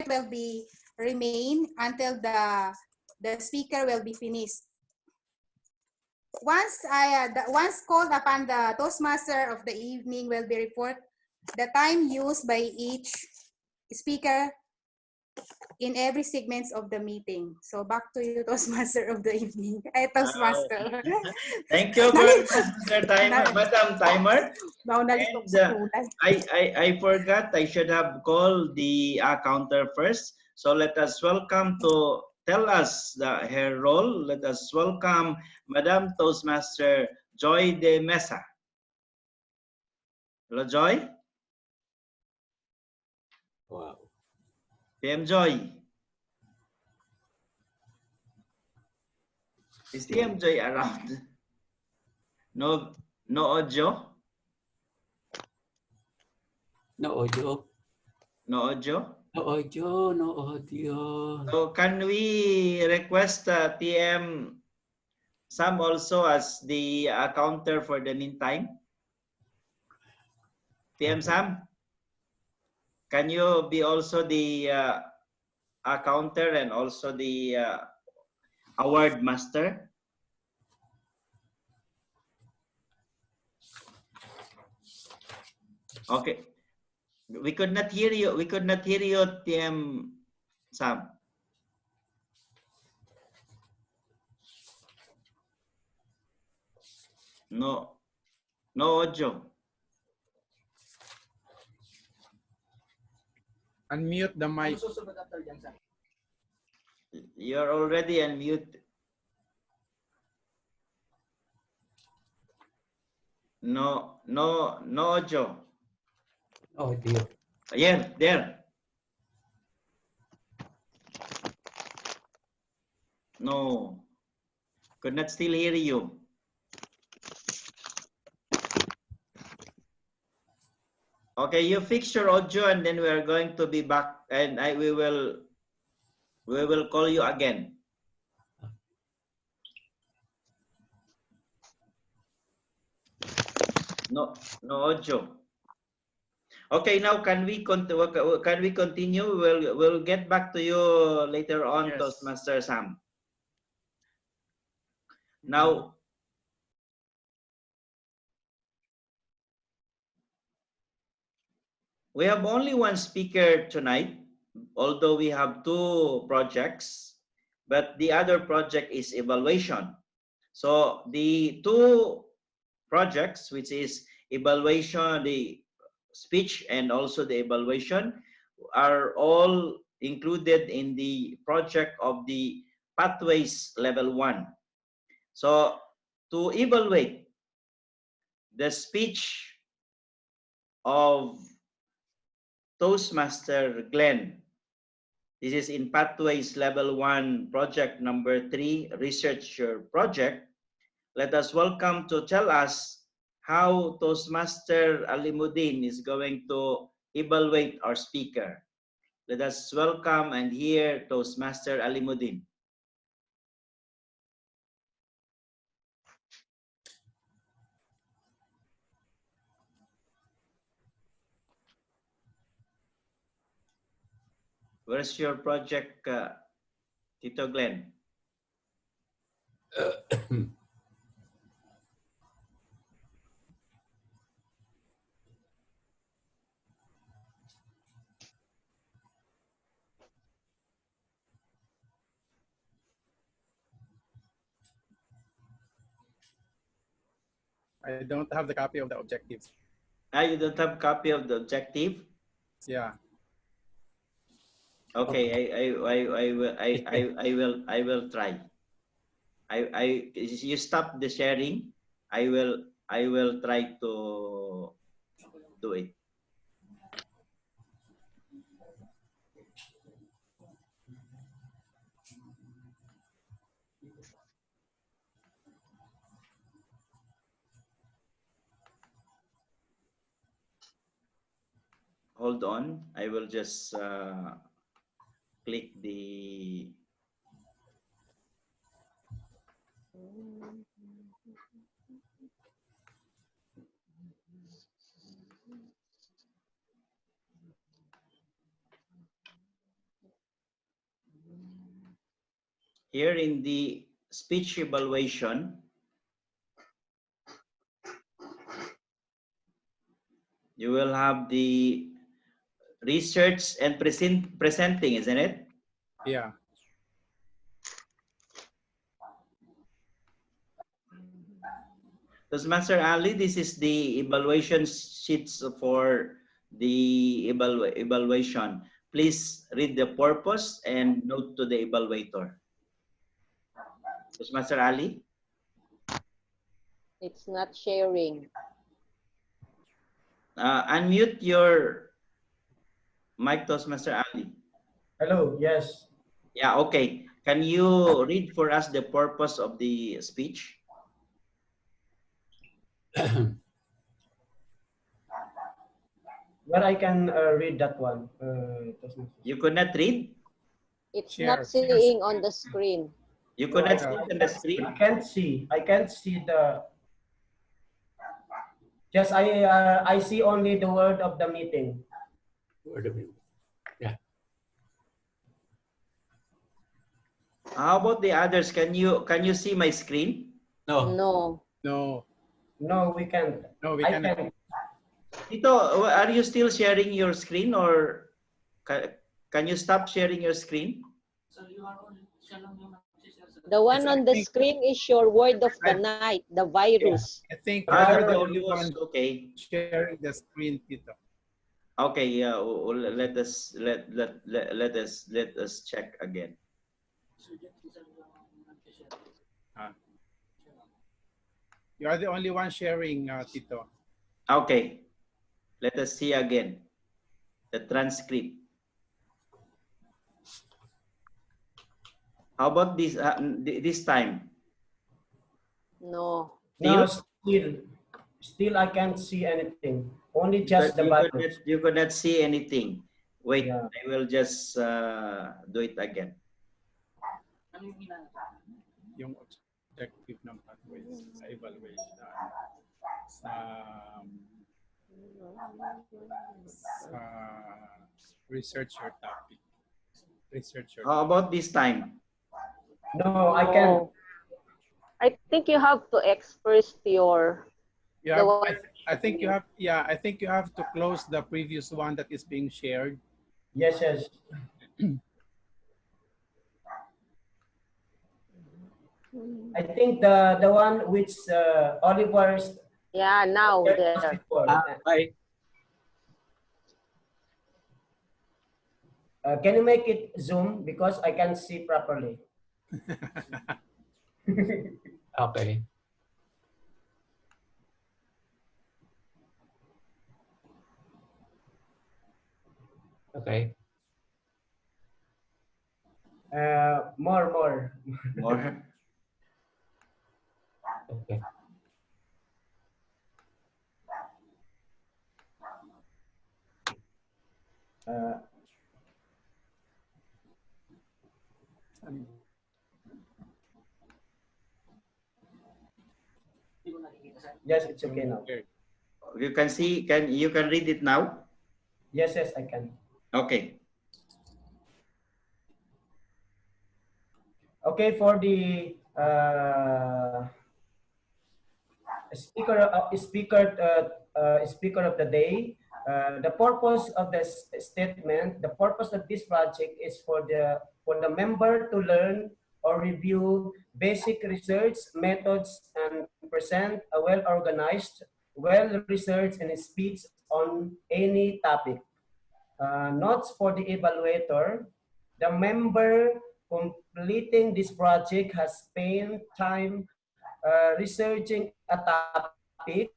will be remain until the speaker will be finished. Once called upon, the Toastmaster of the evening will be report the time used by each speaker in every segments of the meeting. So back to you, Toastmaster of the evening. Toastmaster. Thank you very much, Mr. Timer, Madam Timer. And I forgot, I should have called the counter first. So let us welcome to tell us her role. Let us welcome Madam Toastmaster Joy de Mesa. Hello, Joy. Wow. PM Joy. Is PM Joy around? No audio? No audio. No audio? No audio, no audio. So can we request TM Sam also as the counter for the meantime? TM Sam, can you be also the counter and also the award master? Okay. We could not hear you. We could not hear you, TM Sam. No audio. Unmute the mic. You're already unmute. No audio. Audio. Yeah, there. No. Could not still hear you. Okay, you fix your audio and then we are going to be back and we will call you again. No audio. Okay, now can we continue? We'll get back to you later on, yes. Toastmaster Sam. Now, we have only one speaker tonight, although we have two projects, but the other project is evaluation. So the two projects, which is evaluation, the speech and also the evaluation, are all included in the project of the Pathways Level 1. So to evaluate the speech of Toastmaster Glenn, this is in Pathways Level 1 project number 3, researcher project. Let us welcome to tell us how Toastmaster Alimuddin is going to evaluate our speaker. Let us welcome and hear Toastmaster Alimuddin. Where's your project, Tito Glenn? I don't have the copy of the objectives. You don't have copy of the objective? Yeah. Okay, I will try. You stop the sharing. I will try to do it. Hold on, I will just click the here in the speech evaluation, you will have the research and presenting, isn't it? Yeah. Master Ali, this is the evaluation sheets for the evaluation. Please read the purpose and note to the evaluator. Master Ali? It's not sharing. Unmute your mic, Master Ali. Hello, yes. Yeah, okay. Can you read for us the purpose of the speech? Where I can read that one. You could not read? It's Share. not seeing on the screen. You could not No, see on the screen? I can't see. I can't see the. Just I see only the word of the meeting. Word of it. Yeah. How about the others? Can you see my screen? No. No. No. No, we can't. No, we I cannot. can. Tito, are you still sharing your screen or can you stop sharing your screen? The one I on the think- screen is your word of the night, the virus. I think Ah, you're the the only virus. one Okay. sharing the screen, Tito. Okay, yeah. Let us check again. You are the only one sharing, Tito. Okay. Let us see again the transcript. How about this time? No. No, Still? still I can't see anything. Only just the buttons. You could not see anything. Wait, Yeah. I will just do it again. Yung objective ng pathways sa evaluation. Sa research your topic. Research your How about this time? No, I can't. No. I think you have to express your You the have, one. I think you have, yeah, I think you have to close the previous one that is being shared. Yes, yes. I think the one which Oliver's Yeah, now there. before. Bye. Can you make it zoom because I can't see properly? Okay. Okay. More. More? Okay. Uh, yes, it's okay now. You can see, you can read it now? Yes, I can. Okay. Okay, for the speaker of the day, the purpose of this statement, the purpose of this project is for the member to learn or review basic research methods and present a well-organized, well-researched and speech on any topic. Notes for the evaluator. The member completing this project has spent time researching a topic.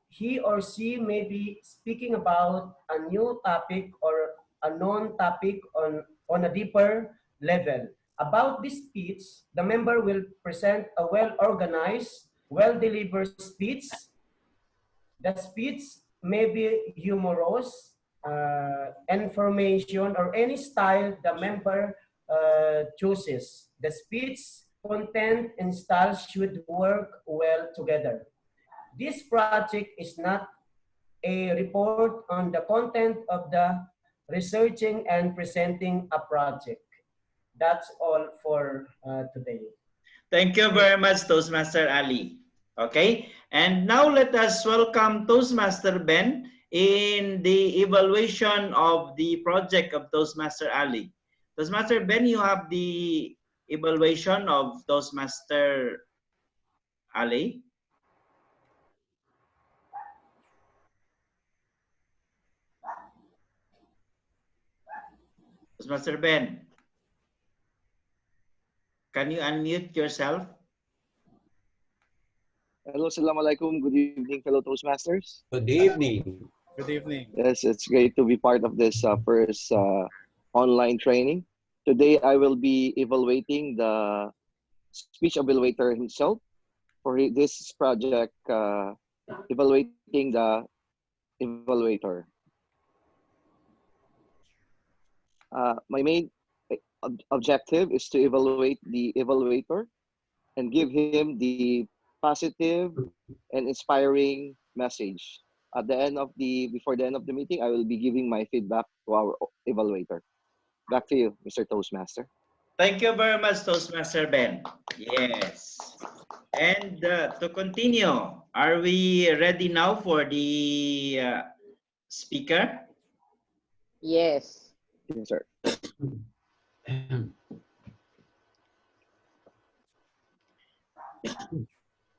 He or she may be speaking about a new topic or a known topic on a deeper level. About this speech, the member will present a well-organized, well-delivered speech. The speech may be humorous, information, or any style the member chooses. The speech, content, and style should work well together. This project is not a report on the content of the researching and presenting a project. That's all for today. Thank you very much, Toastmaster Ali. Okay, and now let us welcome Toastmaster Ben in the evaluation of the project of Toastmaster Ali. Toastmaster Ben, you have the evaluation of Toastmaster Ali. Toastmaster Ben, can you unmute yourself? Hello, Assalamualaikum. Good evening, fellow Toastmasters. Good evening. Good evening. Yes, it's great to be part of this first online training. Today, I will be evaluating the speech evaluator himself for this project, evaluating the evaluator. My main objective is to evaluate the evaluator and give him the positive and inspiring message. At the end of before the end of the meeting, I will be giving my feedback to our evaluator. Back to you, Mr. Toastmaster. Thank you very much, Toastmaster Ben. Yes. And to continue, are we ready now for the speaker? Yes. Yes, sir.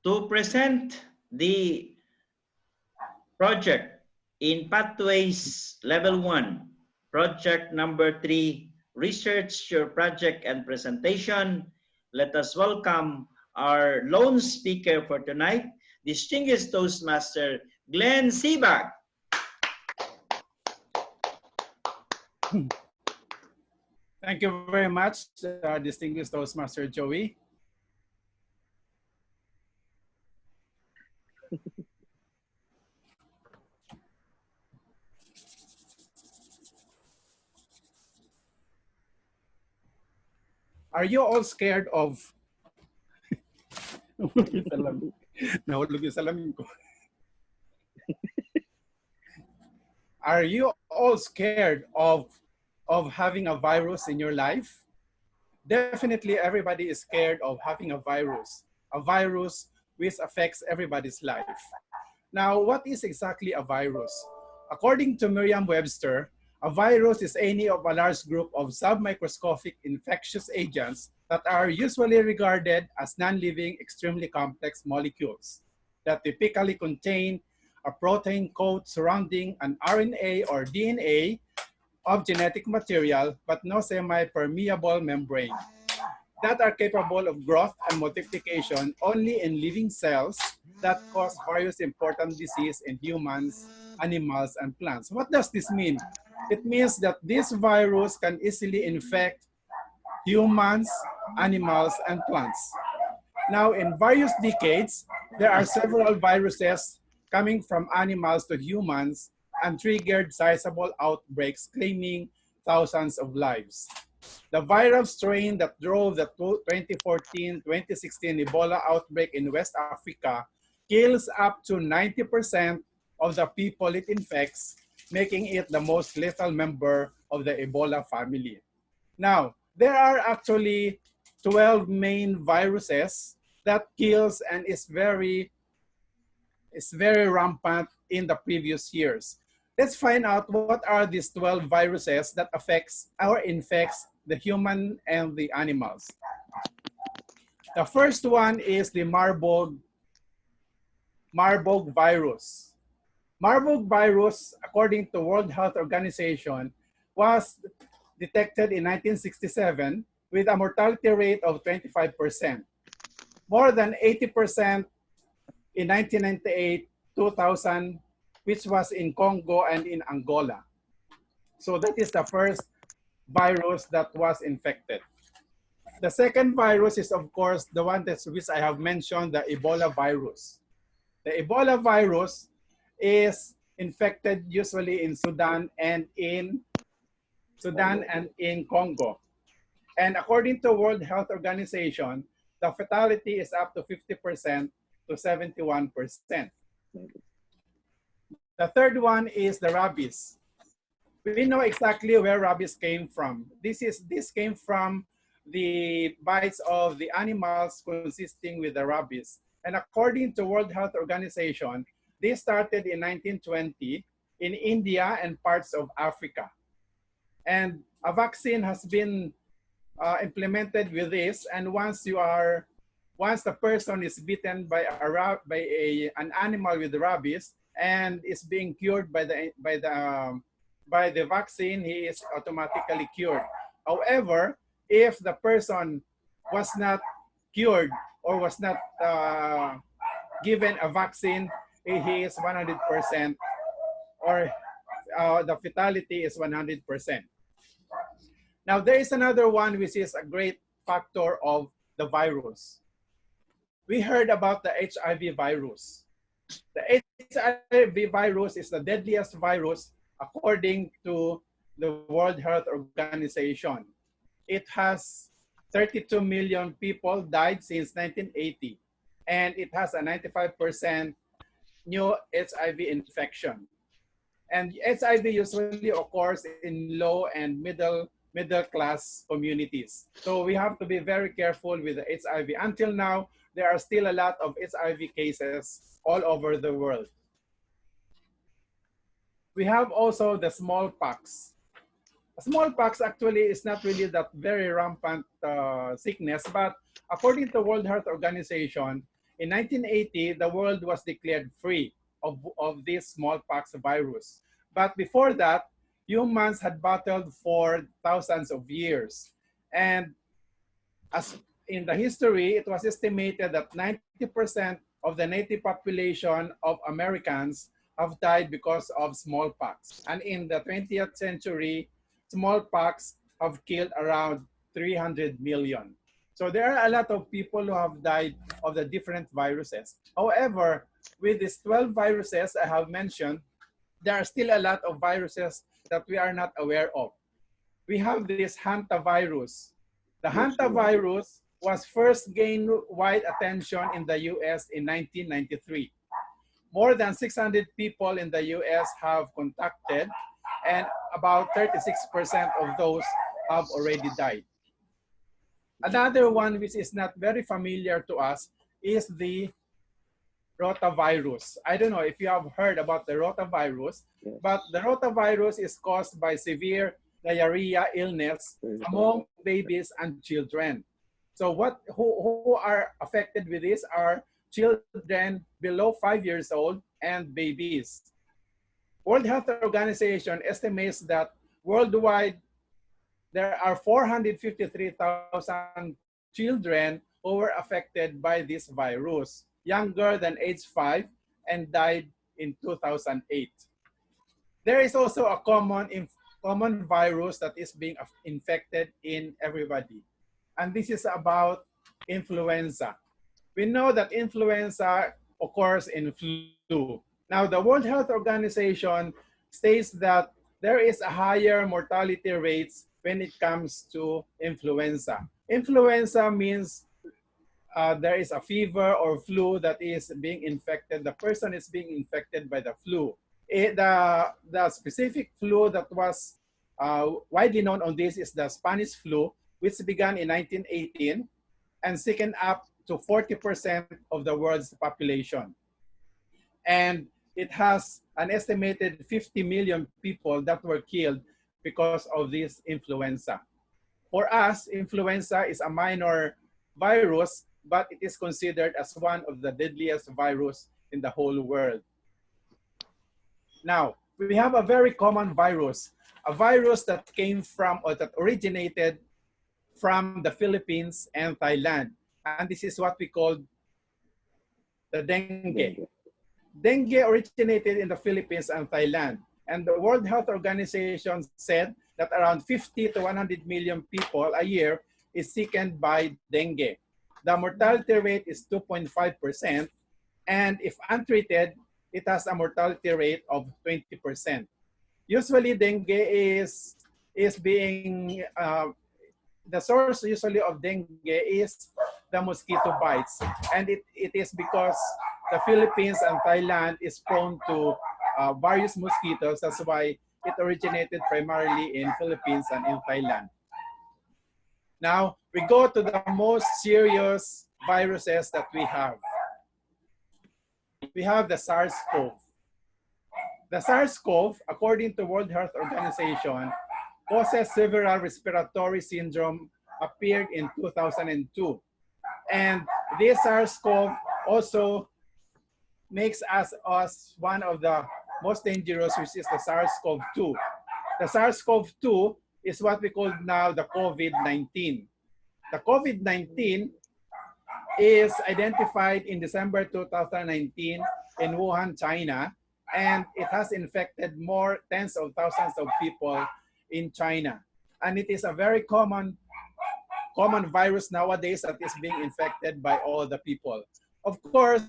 To present the project in Pathways Level 1, project number 3, research your project and presentation, let us welcome our lone speaker for tonight, distinguished Toastmaster Glenn Sibag. Thank you very much, distinguished Toastmaster Joey. Are you all scared of... Nahulog yung salamin ko. Are you all scared of having a virus in your life? Definitely everybody is scared of having a virus which affects everybody's life. Now, what is exactly a virus? According to Merriam-Webster, a virus is any of a large group of submicroscopic infectious agents that are usually regarded as non-living, extremely complex molecules that typically contain a protein coat surrounding an RNA or DNA of genetic material, but no semi-permeable membrane, that are capable of growth and multiplication only in living cells that cause various important diseases in humans, animals, and plants. What does this mean? It means that this virus can easily infect humans, animals, and plants. Now, in various decades, there are several viruses coming from animals to humans and triggered sizable outbreaks claiming thousands of lives. The viral strain that drove the 2014-2016 Ebola outbreak in West Africa kills up to 90% of the people it infects, making it the most lethal member of the Ebola family. Now, there are actually 12 main viruses that kills and is very rampant in the previous years. Let's find out what are these 12 viruses that affects or infects the human and the animals. The first one is the Marburg virus. Marburg virus, according to World Health Organization, was detected in 1967 with a mortality rate of 25%. More than 80% in 1998, 2000, which was in Congo and in Angola. So that is the first virus that was infected. The second virus is, of course, the one which I have mentioned, the Ebola virus. The Ebola virus is infected usually in Sudan and in Congo. And according to World Health Organization, the fatality is up to 50% to 71%. The third one is the rabies. We know exactly where rabies came from. This came from the bites of the animals consisting with the rabies. And according to World Health Organization, this started in 1920 in India and parts of Africa. And a vaccine has been implemented with this, and once the person is bitten by an animal with rabies and is being cured by the vaccine, he is automatically cured. However, if the person was not cured or was not given a vaccine, he is 100%, or the fatality is 100%. Now, there is another one which is a great factor of the virus. We heard about the HIV virus. The HIV virus is the deadliest virus according to the World Health Organization. It has 32 million people died since 1980, and it has a 95% new HIV infection. And HIV usually occurs in low and middle class communities. So we have to be very careful with the HIV. Until now, there are still a lot of HIV cases all over the world. We have also the smallpox. Smallpox actually is not really that very rampant sickness, but according to World Health Organization, in 1980, the world was declared free of this smallpox virus. But before that, humans had battled for thousands of years. And as in the history, it was estimated that 90% of the native population of Americans have died because of smallpox. And in the 20th century, smallpox have killed around 300 million. So there are a lot of people who have died of the different viruses. However, with these 12 viruses I have mentioned, there are still a lot of viruses that we are not aware of. We have this hantavirus. The hantavirus was first gained wide attention in the US in 1993. More than 600 people in the US have contacted, and about 36% of those have already died. Another one which is not very familiar to us is the rotavirus. I don't know if you have heard about the rotavirus, but the rotavirus is caused by severe diarrhea illness among babies and children. So who are affected with this are children below 5 years old and babies. World Health Organization estimates that worldwide there are 453,000 children who were affected by this virus, younger than age 5, and died in 2008. There is also a common virus that is being infected in everybody, and this is about influenza. We know that influenza occurs in flu. Now, the World Health Organization states that there is a higher mortality rates when it comes to influenza. Influenza means there is a fever or flu that is being infected. The person is being infected by the flu. The specific flu that was widely known on this is the Spanish flu, which began in 1918 and sickened up to 40% of the world's population. And it has an estimated 50 million people that were killed because of this influenza. For us, influenza is a minor virus, but it is considered as one of the deadliest virus in the whole world. Now, we have a very common virus, a virus that came from or that originated from the Philippines and Thailand. And this is what we call the dengue. Dengue originated in the Philippines and Thailand. And the World Health Organization said that around 50 to 100 million people a year is sickened by dengue. The mortality rate is 2.5%. And if untreated, it has a mortality rate of 20%. Usually dengue is being, the source usually of dengue is the mosquito bites. And it is because the Philippines and Thailand is prone to various mosquitoes. That's why it originated primarily in Philippines and in Thailand. Now, we go to the most serious viruses that we have. We have the SARS-CoV. The SARS-CoV, according to World Health Organization, causes several respiratory syndrome appeared in 2002. And this SARS-CoV also makes us one of the most dangerous, which is the SARS-CoV-2. The SARS-CoV-2 is what we call now the COVID-19. The COVID-19 is identified in December 2019 in Wuhan, China, and it has infected more tens of thousands of people in China. And it is a very common virus nowadays that is being infected by all the people. Of course,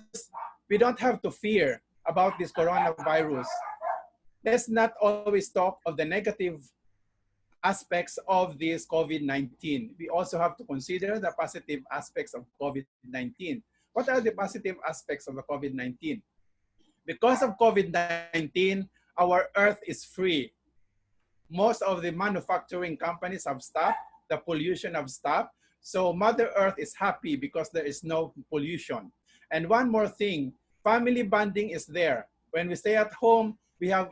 we don't have to fear about this coronavirus. Let's not always talk of the negative aspects of this COVID-19. We also have to consider the positive aspects of COVID-19. What are the positive aspects of the COVID-19? Because of COVID-19, our earth is free. Most of the manufacturing companies have stopped, the pollution have stopped. So Mother Earth is happy because there is no pollution. And one more thing, family bonding is there. When we stay at home, we have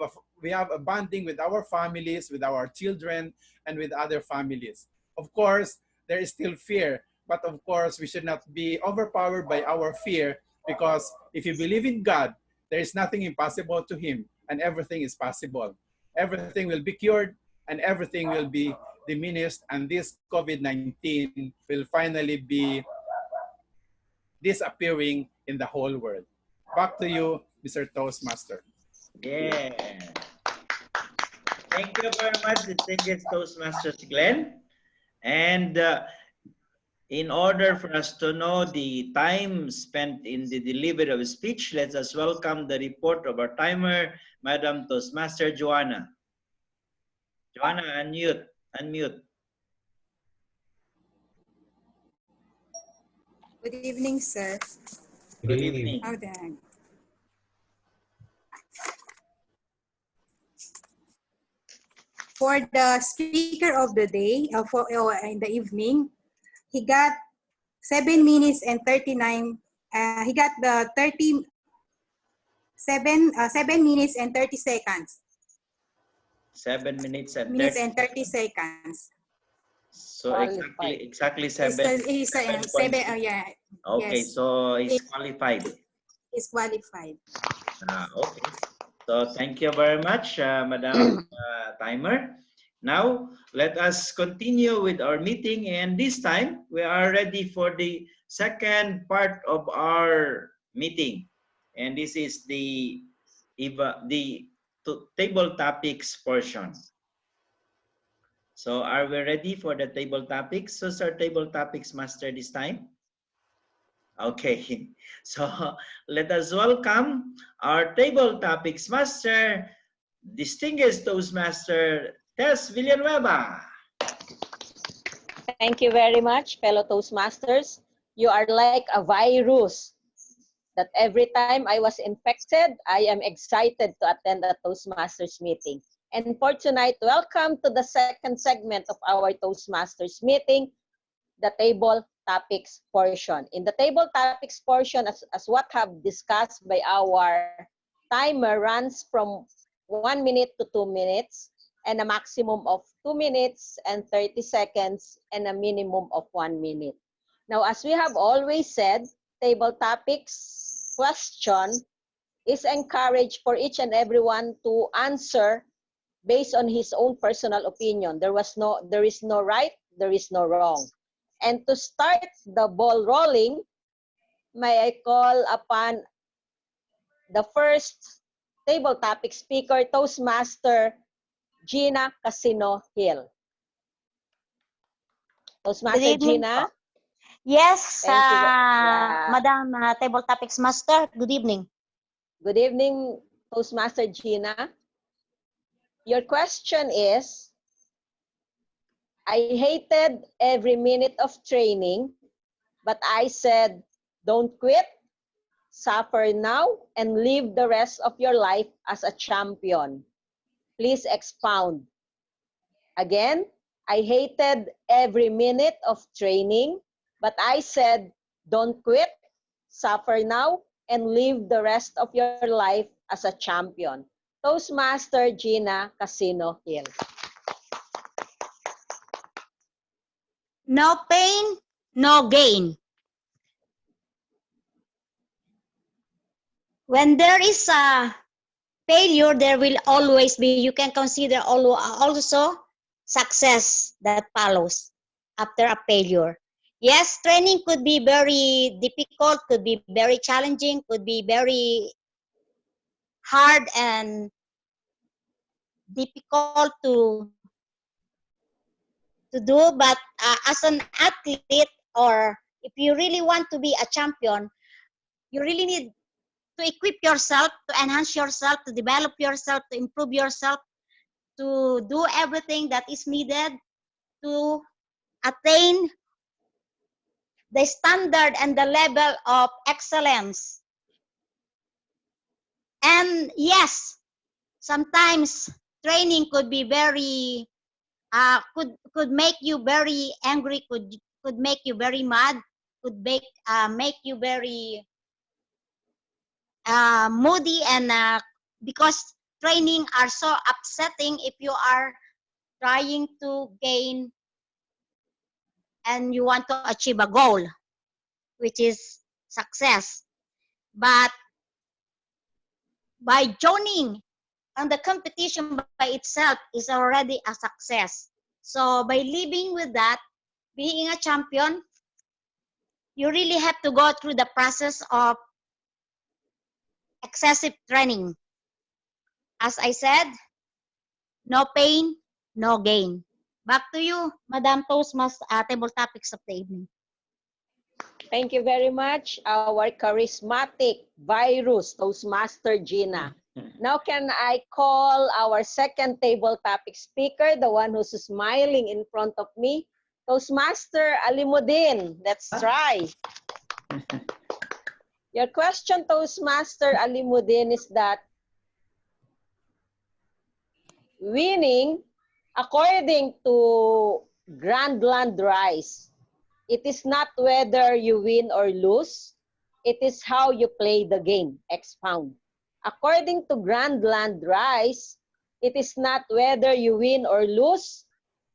a bonding with our families, with our children, and with other families. Of course, there is still fear, but of course, we should not be overpowered by our fear, because if you believe in God, there is nothing impossible to him, and everything is possible. Everything will be cured, and everything will be diminished, and this COVID-19 will finally be disappearing in the whole world. Back to you, Mr. Toastmaster. Yeah. Thank you very much, distinguished Toastmasters Glenn. And in order for us to know the time spent in the delivery of speech, let us welcome the report of our timer, Madam Toastmaster Joanna. Joanna, unmute. Good evening, sir. Good evening. How then? For the speaker of the day, in the evening, he got 7 minutes and 39. He got the 7 minutes and 30 seconds. 7 minutes and 30 seconds. So exactly seven. He's seven. Yeah. Okay, yes. So he's qualified. He's qualified. Okay. So thank you very much, Madam Timer. Now let us continue with our meeting, and this time we are ready for the second part of our meeting, and this is the table topics portion. So are we ready for the table topics? So our table topics master this time? Okay, so let us welcome our table topics master, distinguished Toastmaster Tess Villanueva. Thank you very much, fellow Toastmasters. You are like a virus that every time I was infected, I am excited to attend a Toastmasters meeting. And for tonight, welcome to the second segment of our Toastmasters meeting, the table topics portion. In the table topics portion, as what have discussed by our timer, runs from 1 minute to 2 minutes, and a maximum of 2 minutes and 30 seconds, and a minimum of 1 minute. Now, as we have always said, table topics question is encouraged for each and everyone to answer based on his own personal opinion. There is no right, there is no wrong. And to start the ball rolling, may I call upon the first table topic speaker, Toastmaster Gina Casino Hill. Toastmaster Gina. Yes, Yeah. Madam Table Topics Master, good evening. Good evening, Toastmaster Gina. Your question is, I hated every minute of training, but I said, don't quit, suffer now, and live the rest of your life as a champion. Please expound. Again, I hated every minute of training, but I said, don't quit, suffer now, and live the rest of your life as a champion. Toastmaster Gina Casino Hill. No pain, no gain. When there is a failure, there will always be, you can consider also success that follows after a failure. Yes, training could be very difficult, could be very challenging, could be very hard and difficult to do, but as an athlete, or if you really want to be a champion, you really need to equip yourself, to enhance yourself, to develop yourself, to improve yourself, to do everything that is needed to attain the standard and the level of excellence. And yes, sometimes training could be very could make you very angry, could make you very mad, could make you very moody, and because training are so upsetting if you are trying to gain and you want to achieve a goal, which is success. But by joining on the competition by itself is already a success. So by living with that, being a champion, you really have to go through the process of excessive training. As I said, no pain, no gain. Back to you, Madam Toastmaster, table topics of the evening. Thank you very much, our charismatic virus, Toastmaster Gina. Now can I call our second table topic speaker, the one who's smiling in front of me, Toastmaster Alimudin. Let's try. Your question, Toastmaster Alimudin, is that winning, according to Grandland Rice, it is not whether you win or lose, it is how you play the game. Expound. According to Grandland Rice, it is not whether you win or lose,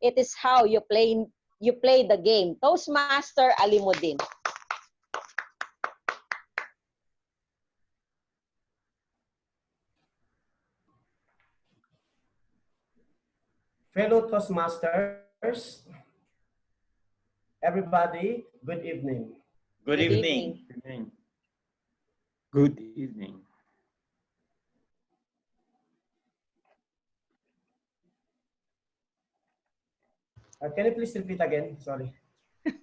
it is how you play the game. Toastmaster Alimudin. Fellow Toastmasters, everybody, good evening. Good evening. Good evening. Can you please repeat again? Sorry.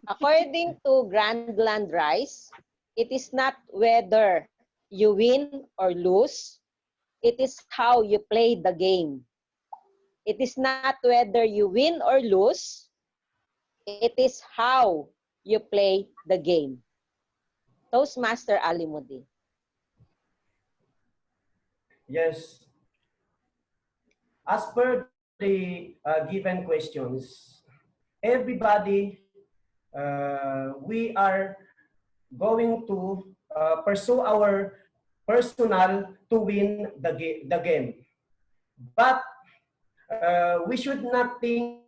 According to Grandland Rice, it is not whether you win or lose, it is how you play the game. It is not whether you win or lose, it is how you play the game. Toastmaster Alimudi. Yes. As per the given questions, everybody, we are going to pursue our personal to win the game. But we should not think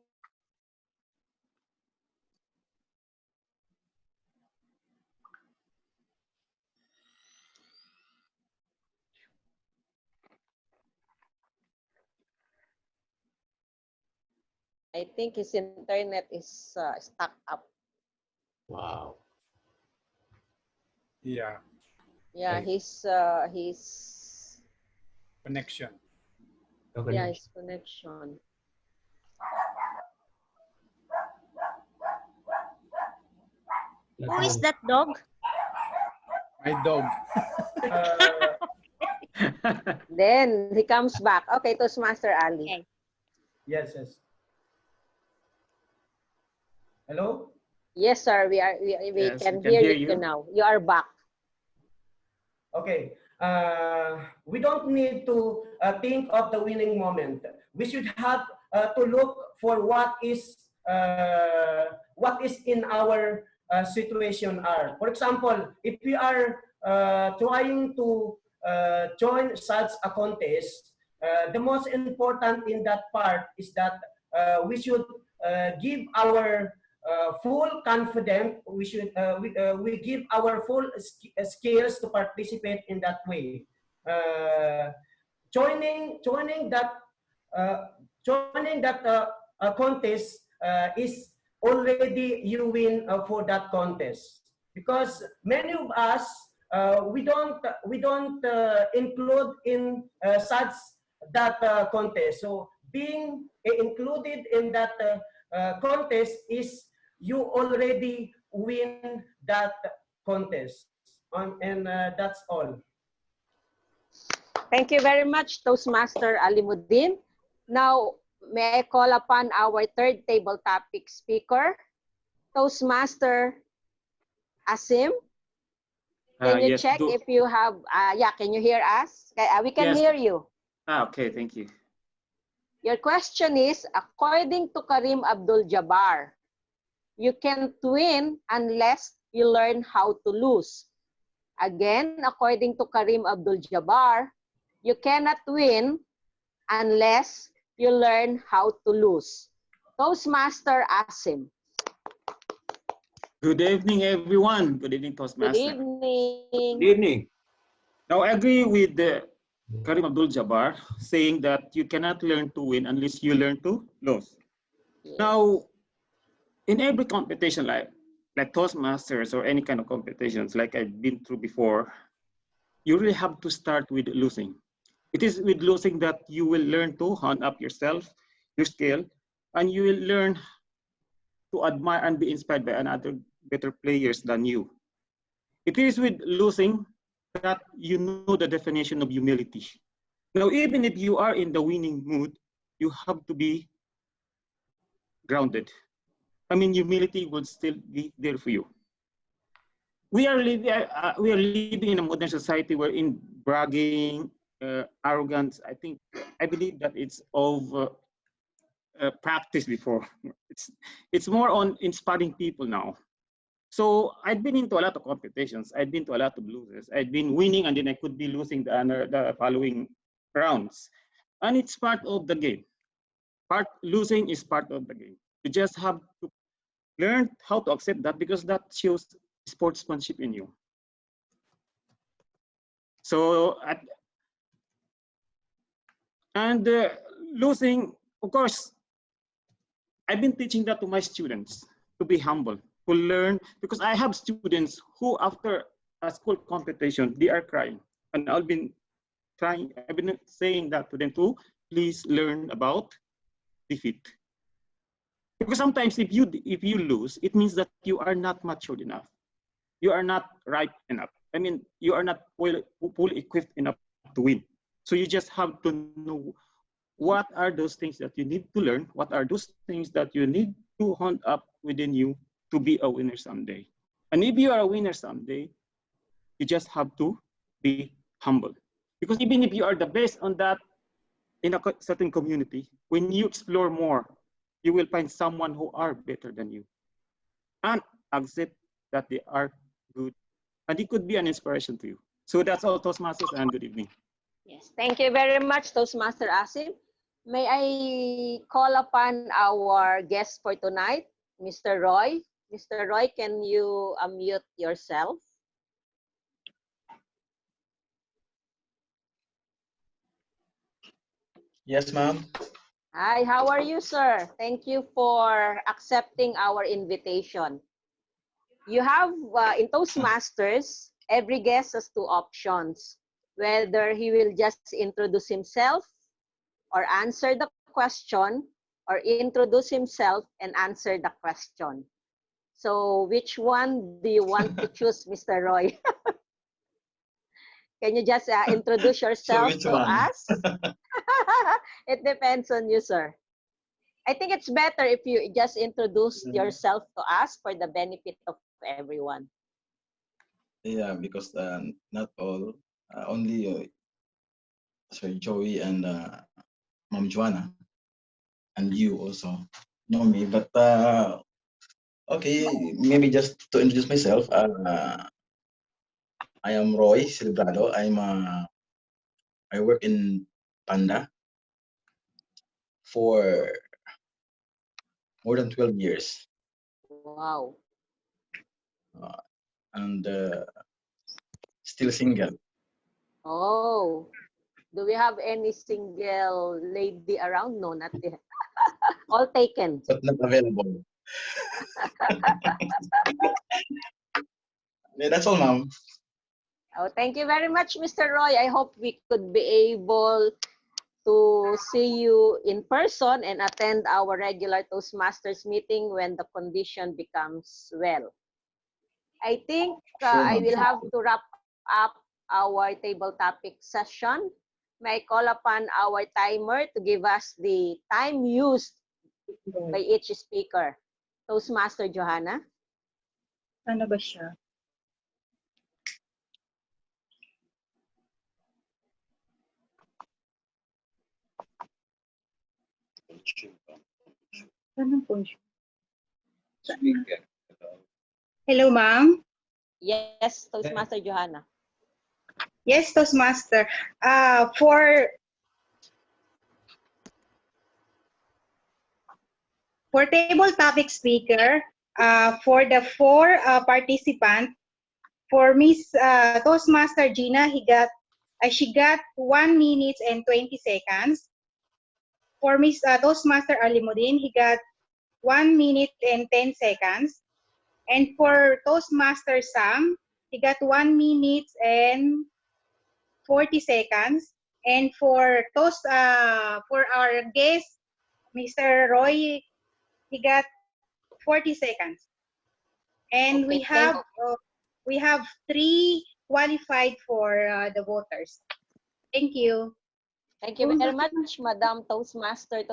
I think his internet is stuck up. Wow. Yeah, Yeah, Okay. his connection. Okay. yeah, his connection. Who is that dog? My dog. uh, Then he comes back. Okay, Toastmaster Ali. Okay. yes, yes. Hello? Yes, sir. We Yes, can we can hear hear you you. now. You are back. Okay. We don't need to think of the winning moment. We should have to look for what is what is in our situation are. For example, if we are trying to join such a contest, the most important in that part is that we should give our full confidence. We give our full skills to participate in that way. Joining that contest is already you win for that contest, because many of us we don't include in such that contest. So being included in that contest is you already win that contest. And that's all. Thank you very much, Toastmaster Alimuddin. Now, may I call upon our third table topic speaker, Toastmaster Asim. Can you Yes, check if you have, yeah, can you hear us? We can Yes. hear you. Okay, thank you. Your question is, according to Karim Abdul-Jabbar, you can't win unless you learn how to lose. Again, according to Karim Abdul-Jabbar, you cannot win unless you learn how to lose. Toastmaster Asim. Good evening, everyone. Good evening, Good Toastmaster. evening. Good evening. Now, I agree with Karim Abdul-Jabbar saying that you cannot learn to win unless you learn to lose. Yes. Now, in every competition, like Toastmasters or any kind of competitions like I've been through before, you really have to start with losing. It is with losing that you will learn to hone up yourself, your skill, and you will learn to admire and be inspired by another better players than you. It is with losing that you know the definition of humility. Now, even if you are in the winning mood, you have to be grounded. I mean, humility will still be there for you. We are living in a modern society where in bragging, arrogance, I believe that it's of practice before. It's more on inspiring people now. So I've been into a lot of competitions. I've been to a lot of losers. I've been winning and then I could be losing the following rounds. And it's part of the game. Losing is part of the game. You just have to learn how to accept that because that shows sportsmanship in you. So, losing, of course, I've been teaching that to my students, to be humble, to learn, because I have students who after a school competition, they are crying. And I've been saying that to them too, please learn about defeat. Because sometimes if you lose, it means that you are not matured enough. You are not ripe enough. I mean, you are not fully equipped enough to win. So you just have to know what are those things that you need to learn? What are those things that you need to hone up within you to be a winner someday? And if you are a winner someday, you just have to be humble. Because even if you are the best on that in a certain community, when you explore more, you will find someone who are better than you. And accept that they are good. And it could be an inspiration to you. So that's all, Toastmasters, and good evening. Yes, thank you very much, Toastmaster Asim. May I call upon our guest for tonight, Mr. Roy. Mr. Roy, can you unmute yourself? Yes, ma'am. Hi, how are you, sir? Thank you for accepting our invitation. You have, in Toastmasters, every guest has two options, whether he will just introduce himself or answer the question, or introduce himself and answer the question. So which one do you want to choose, Mr. Roy? Can you just introduce So yourself which to one? us? It depends on you, sir. I think it's better if you just introduce yourself to us for the benefit of everyone. Yeah, because not all, only Sir Joey and Ma'am Joanna, and you also. know me, but okay, maybe just to introduce myself. I am Roy Celebrado. I work in Panda for more than 12 years, Wow. and still single, Oh, do we have any single lady around? No, not yet. All taken. but not available. Yeah, that's all, ma'am. Oh, thank you very much, Mr. Roy. I hope we could be able to see you in person and attend our regular Toastmasters meeting when the condition becomes well. I think Sure, I ma'am. will have to wrap up our table topic session. May I call upon our timer to give us the time used by each speaker. Toastmaster Johanna. Ano ba siya? Anong po siya? Hello, ma'am. Yes, Toastmaster Johanna. Yes, Toastmaster. For table topic speaker, for the four participants, for Miss Toastmaster Gina, she got 1 minute and 20 seconds. For Miss Toastmaster Alimudin, he got 1 minute and 10 seconds. And for Toastmaster Sam, he got 1 minute and 40 seconds. And for our guest, Mr. Roy, he got 40 seconds. And Okay, we have 3 qualified for the voters. Thank you. Thank you very much, Madam Toastmaster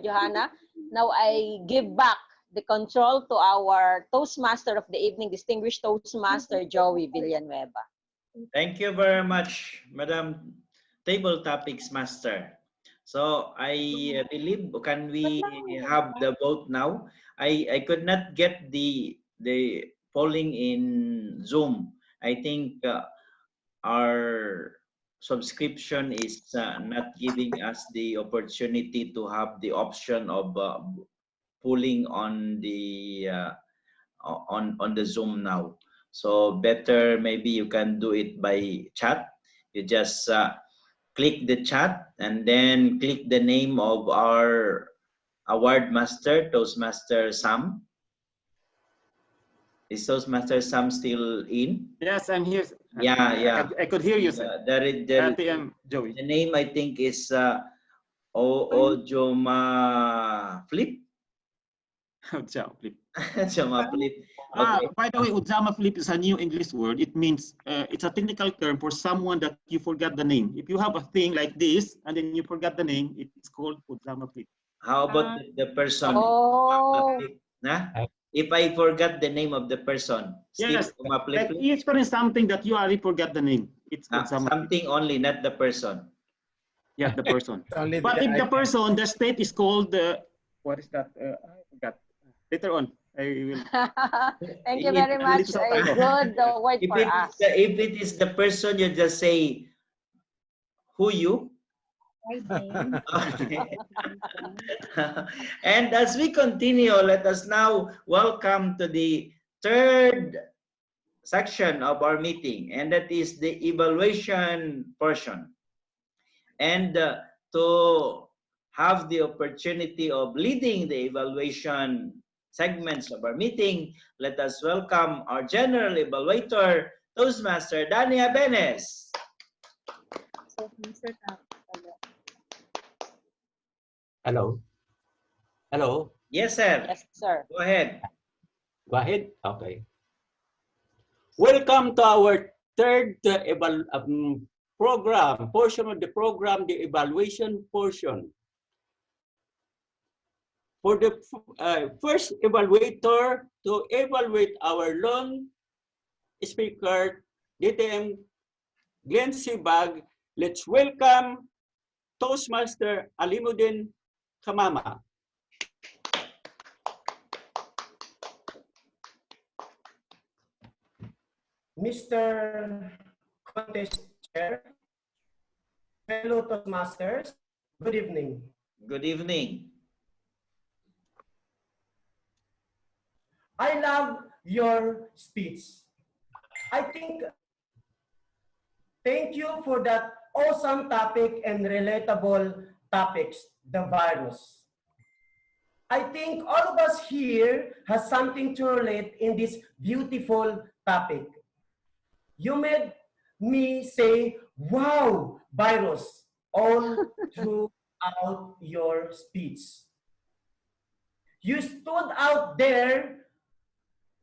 Johanna. Now I give back the control to our Toastmaster of the evening, distinguished Toastmaster Joey Villanueva. Thank you very much, Madam Table Topics Master. So I believe, can we have the vote now? I could not get the polling in Zoom. I think our subscription is not giving us the opportunity to have the option of polling on the Zoom now. So better maybe you can do it by chat. You just click the chat and then click the name of our award master, Toastmaster Sam. Is Toastmaster Sam still in? Yes, I'm here. Yeah. I could hear you, sir. Joey. The name I think is Ojoma Flip. Ojama Flip. Ojoma Flip. Okay. By the way, Ojama Flip is a new English word. It means it's a technical term for someone that you forgot the name. If you have a thing like this and then you forgot the name, it's called Ojama Flip. How about the person? Oh. If I forgot the name of the person, yes, like you experience something that you already forgot the name. It's something only, not the person. Yeah, the person. Only But if the person, the state is called what is that? I forgot. Later on, I will. Thank you very much. A good word for us. If it is the person, you just say, who you? Okay. And as we continue, let us now welcome to the third section of our meeting, and that is the evaluation portion. And to have the opportunity of leading the evaluation segments of our meeting, let us welcome our general evaluator, Toastmaster Danny Abenes. Hello. Hello. Yes, sir. Yes, sir. Go ahead. Go ahead. Okay. Welcome to our third program, portion of the program, the evaluation portion. For the first evaluator to evaluate our lone speaker, DTM Glenn Sibag, let's welcome Toastmaster Alimuddin Kamama. Mr. Contest Chair, fellow Toastmasters, good evening. Good evening. I love your speech. I think, thank you for that awesome topic and relatable topics, the virus. I think all of us here has something to relate in this beautiful topic. You made me say, wow, virus, all throughout your speech. You stood out there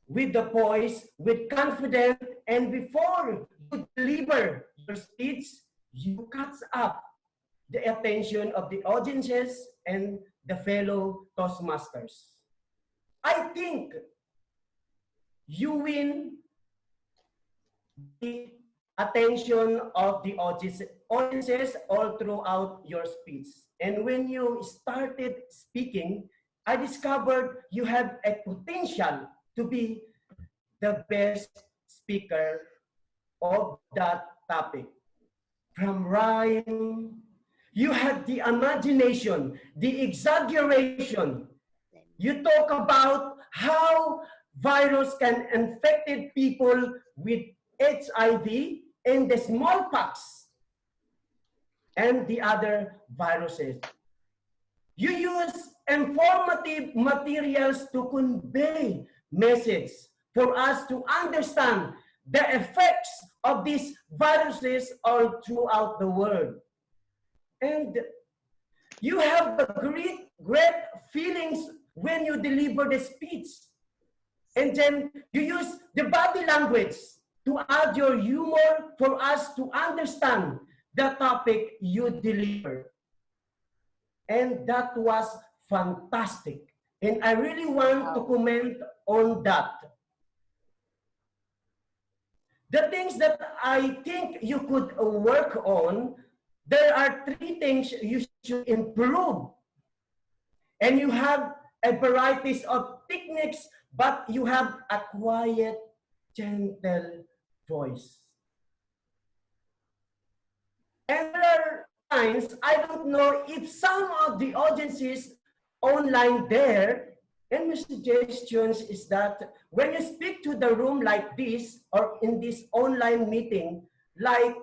with the poise, with confidence, and before you deliver your speech, you cut up the attention of the audiences and the fellow Toastmasters. I think you win the attention of the audiences all throughout your speech. And when you started speaking, I discovered you have a potential to be the best speaker of that topic. From rhyme, you have the imagination, the exaggeration. You talk about how virus can infect people with HIV and the smallpox and the other viruses. You use informative materials to convey message for us to understand the effects of these viruses all throughout the world. And you have a great feelings when you deliver the speech. And then you use the body language to add your humor for us to understand the topic you deliver. And that was fantastic. And I really want to comment on that. The things that I think you could work on, there are 3 things you should improve. And you have a varieties of techniques, but you have a quiet, gentle voice. And there are times, I don't know if some of the audiences online there, and my suggestions is that when you speak to the room like this, or in this online meeting, like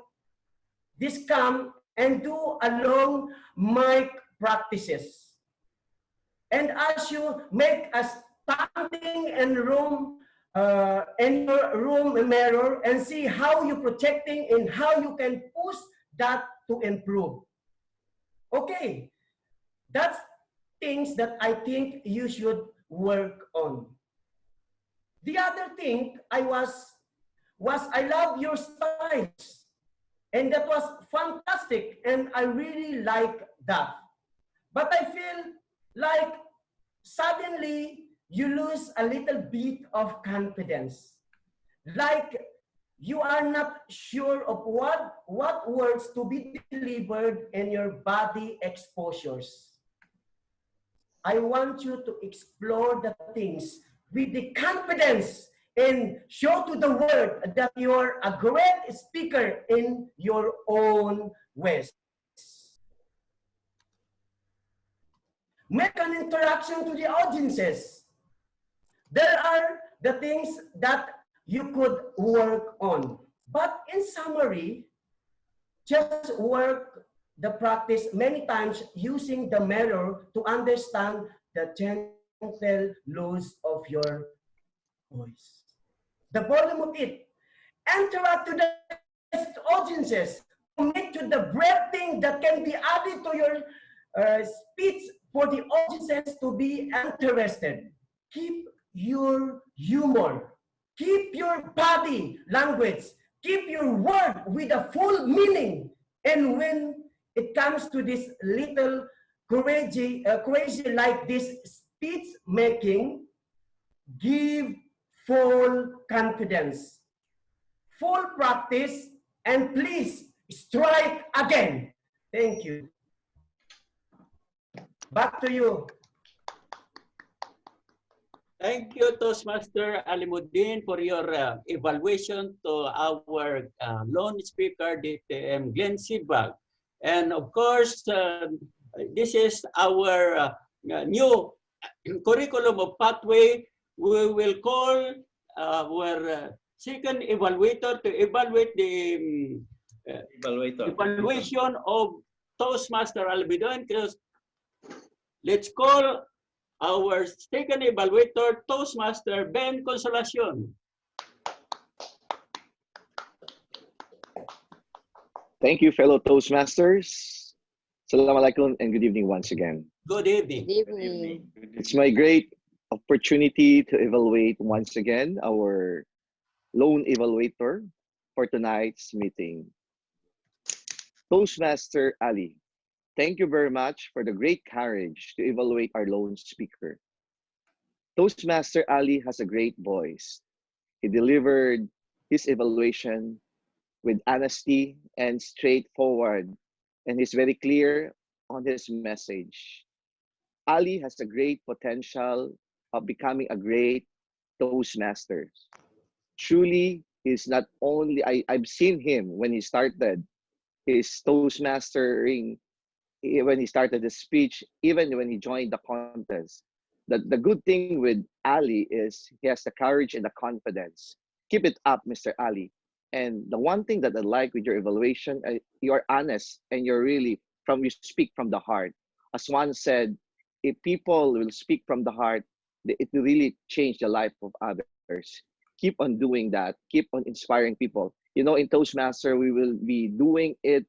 this, come and do a long mic practices. And as you make a standing in room, in your room mirror, and see how you're protecting and how you can push that to improve. Okay, that's things that I think you should work on. The other thing I love your styles, and that was fantastic, and I really like that. But I feel like suddenly you lose a little bit of confidence. Like you are not sure of what words to be delivered in your body exposures. I want you to explore the things with the confidence and show to the world that you're a great speaker in your own ways. Make an interaction to the audiences. There are the things that you could work on. But in summary, just work the practice many times using the mirror to understand the gentle loss of your voice. The volume of it. Interact to the audiences. Commit to the breathing that can be added to your speech for the audiences to be interested. Keep your humor. Keep your body language. Keep your word with a full meaning. And when it comes to this little crazy like this speech making, give full confidence, full practice, and please strike again. Thank you. Back to you. Thank you, Toastmaster Alimuddin, for your evaluation to our lone speaker, DTM Glenn Sibag. And of course, this is our new curriculum of pathway. We will call our second evaluator to evaluate the evaluation of Toastmaster Alimuddin. Let's call our second evaluator, Toastmaster Ben Consolacion. Thank you, fellow Toastmasters. Assalamu alaikum and good evening once again. Good evening. Good evening. It's my great opportunity to evaluate once again our lone evaluator for tonight's meeting. Toastmaster Ali, thank you very much for the great courage to evaluate our lone speaker. Toastmaster Ali has a great voice. He delivered his evaluation with honesty and straightforward, and he's very clear on his message. Ali has a great potential of becoming a great Toastmaster. Truly, he's not only, I've seen him when he started his Toastmastering, when he started the speech, even when he joined the contest. The good thing with Ali is he has the courage and the confidence. Keep it up, Mr. Ali. And the one thing that I like with your evaluation, you're honest and you're really you speak from the heart. As one said, if people will speak from the heart, it will really change the life of others. Keep on doing that. Keep on inspiring people. You know, in Toastmaster, we will be doing it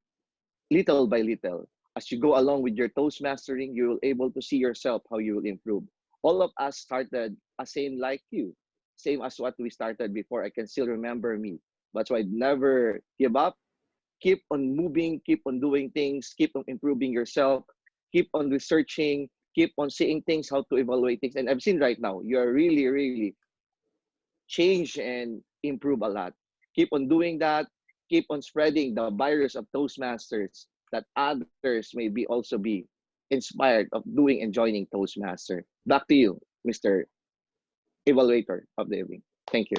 little by little. As you go along with your Toastmastering, you will able to see yourself how you will improve. All of us started same like you, same as what we started before. I can still remember me. That's why never give up. Keep on moving, keep on doing things, keep on improving yourself, keep on researching, keep on seeing things, how to evaluate things. And I've seen right now, you're really, really change and improve a lot. Keep on doing that. Keep on spreading the virus of Toastmasters that others may be also be inspired of doing and joining Toastmaster. Back to you, Mr. Evaluator of the evening. Thank you.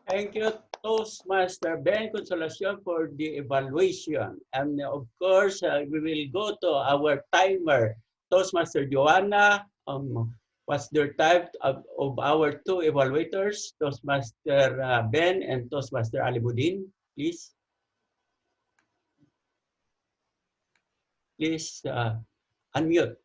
Thank you, Toastmaster Ben Consolacion, for the evaluation. And of course, we will go to our timer. Toastmaster Joanna, what's their type of our two evaluators, Toastmaster Ben and Toastmaster Alimuddin, please. Please unmute.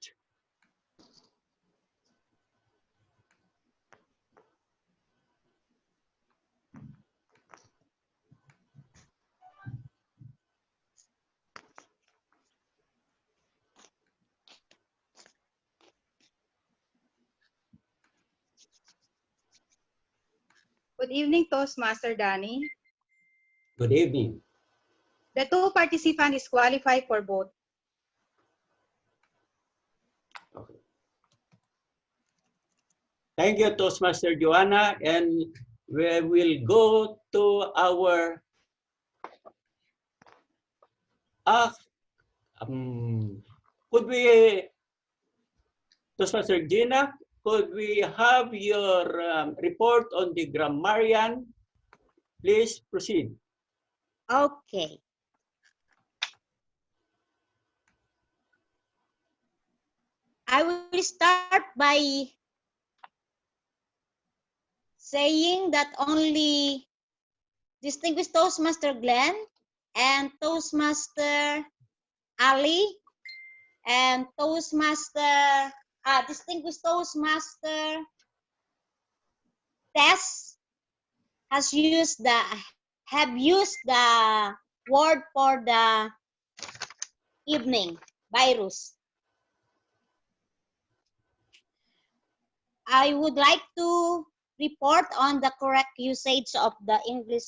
Good evening, Toastmaster Danny. Good evening. The two participants is qualified for both. Okay. Thank you, Toastmaster Joanna, and we will go to our could we, Toastmaster Gina, could we have your report on the grammarian? Please proceed. Okay. I will start by saying that only distinguished Toastmaster Glenn and Toastmaster Ali and distinguished Toastmaster Tess have used the word for the evening, virus. I would like to report on the correct usage of the English,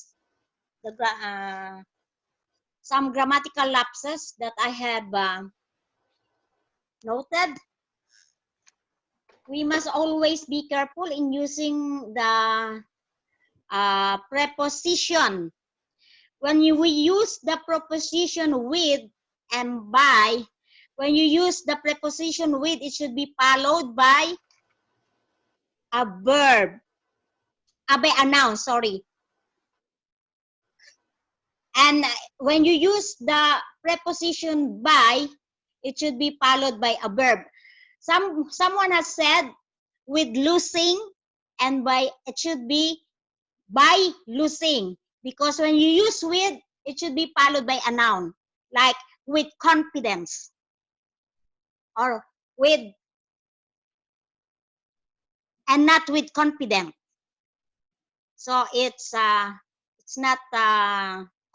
some grammatical lapses that I have noted. We must always be careful in using the preposition. When we use the preposition with and by, when you use the preposition with, it should be followed by a verb, a noun, sorry. And when you use the preposition by, it should be followed by a verb. Someone has said with losing, and by it should be by losing, because when you use with, it should be followed by a noun, like with confidence or with, and not with confident. So it's not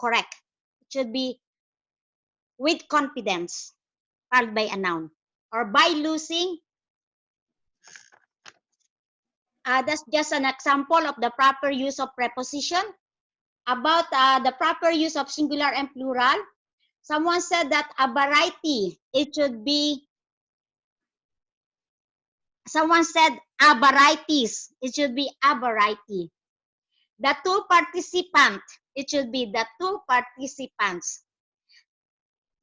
correct. It should be with confidence followed by a noun, or by losing. That's just an example of the proper use of preposition. About the proper use of singular and plural, someone said that a variety, it should be, someone said a varieties, it should be a variety. The two participants, it should be the two participants.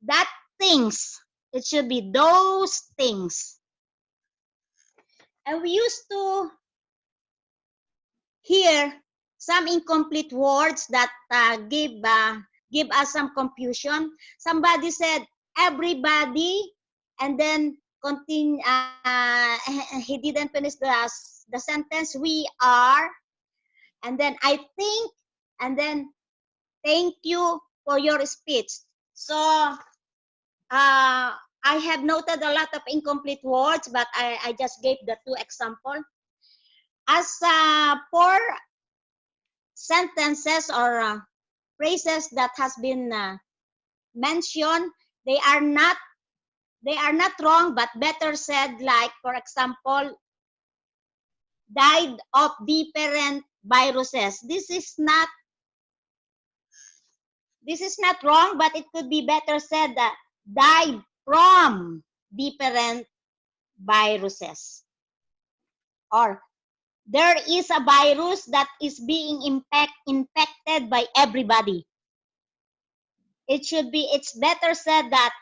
That things, it should be those things. And we used to hear some incomplete words that give us some confusion. Somebody said everybody, and then continue. He didn't finish the sentence. We are, and then I think, and then thank you for your speech. So I have noted a lot of incomplete words, but I just gave the two examples. As for sentences or phrases that has been mentioned, they are not wrong, but better said, like for example, died of different viruses. This is not wrong, but it could be better said that died from different viruses. Or there is a virus that is being infected by everybody. It's better said that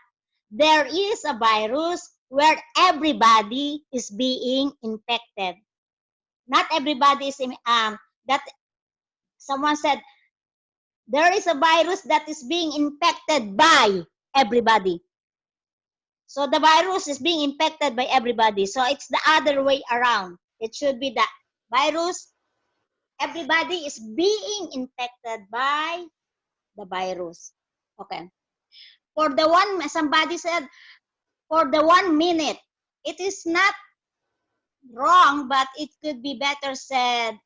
there is a virus where everybody is being infected. Not everybody is, that someone said, there is a virus that is being infected by everybody. So the virus is being infected by everybody. So it's the other way around. It should be the virus, everybody is being infected by the virus. Okay. For the one, somebody said, for the 1 minute, it is not wrong, but it could be better said,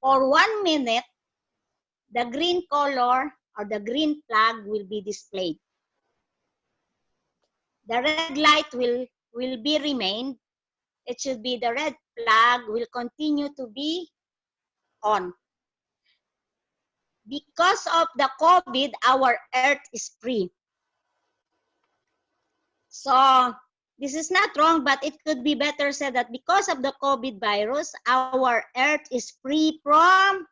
for 1 minute, the green color or the green flag will be displayed. The red light will be remained. It should be the red flag will continue to be on. Because of the COVID, our earth is free. So this is not wrong, but it could be better said that because of the COVID virus, our earth is free from,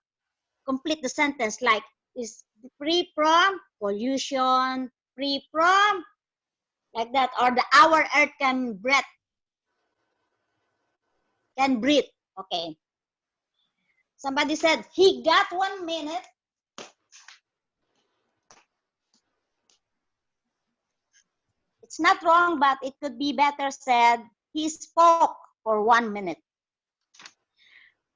complete the sentence, like is free from pollution, free from, like that, or the our earth can breathe. Okay. Somebody said he got 1 minute. It's not wrong, but it could be better said he spoke for 1 minute.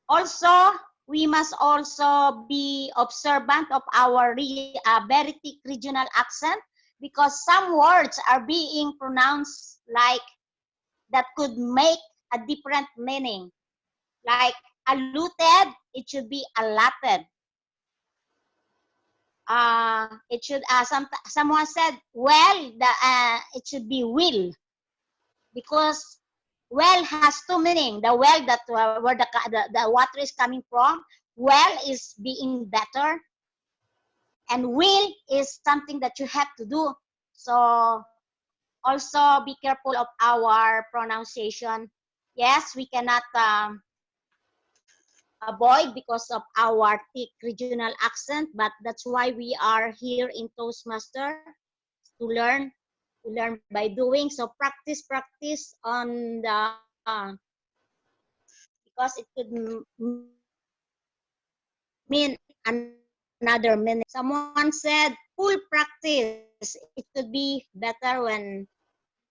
Also, we must also be observant of our very thick regional accent, because some words are being pronounced like that could make a different meaning. Like allotted, it should be allotted. It should someone said well, it should be will, because well has two meaning. The well that where the water is coming from, well is being better, and will is something that you have to do. So also be careful of our pronunciation. Yes, we cannot avoid because of our thick regional accent, but that's why we are here in Toastmaster, to learn by doing. So practice on the because it could mean another minute. Someone said full practice. It could be better when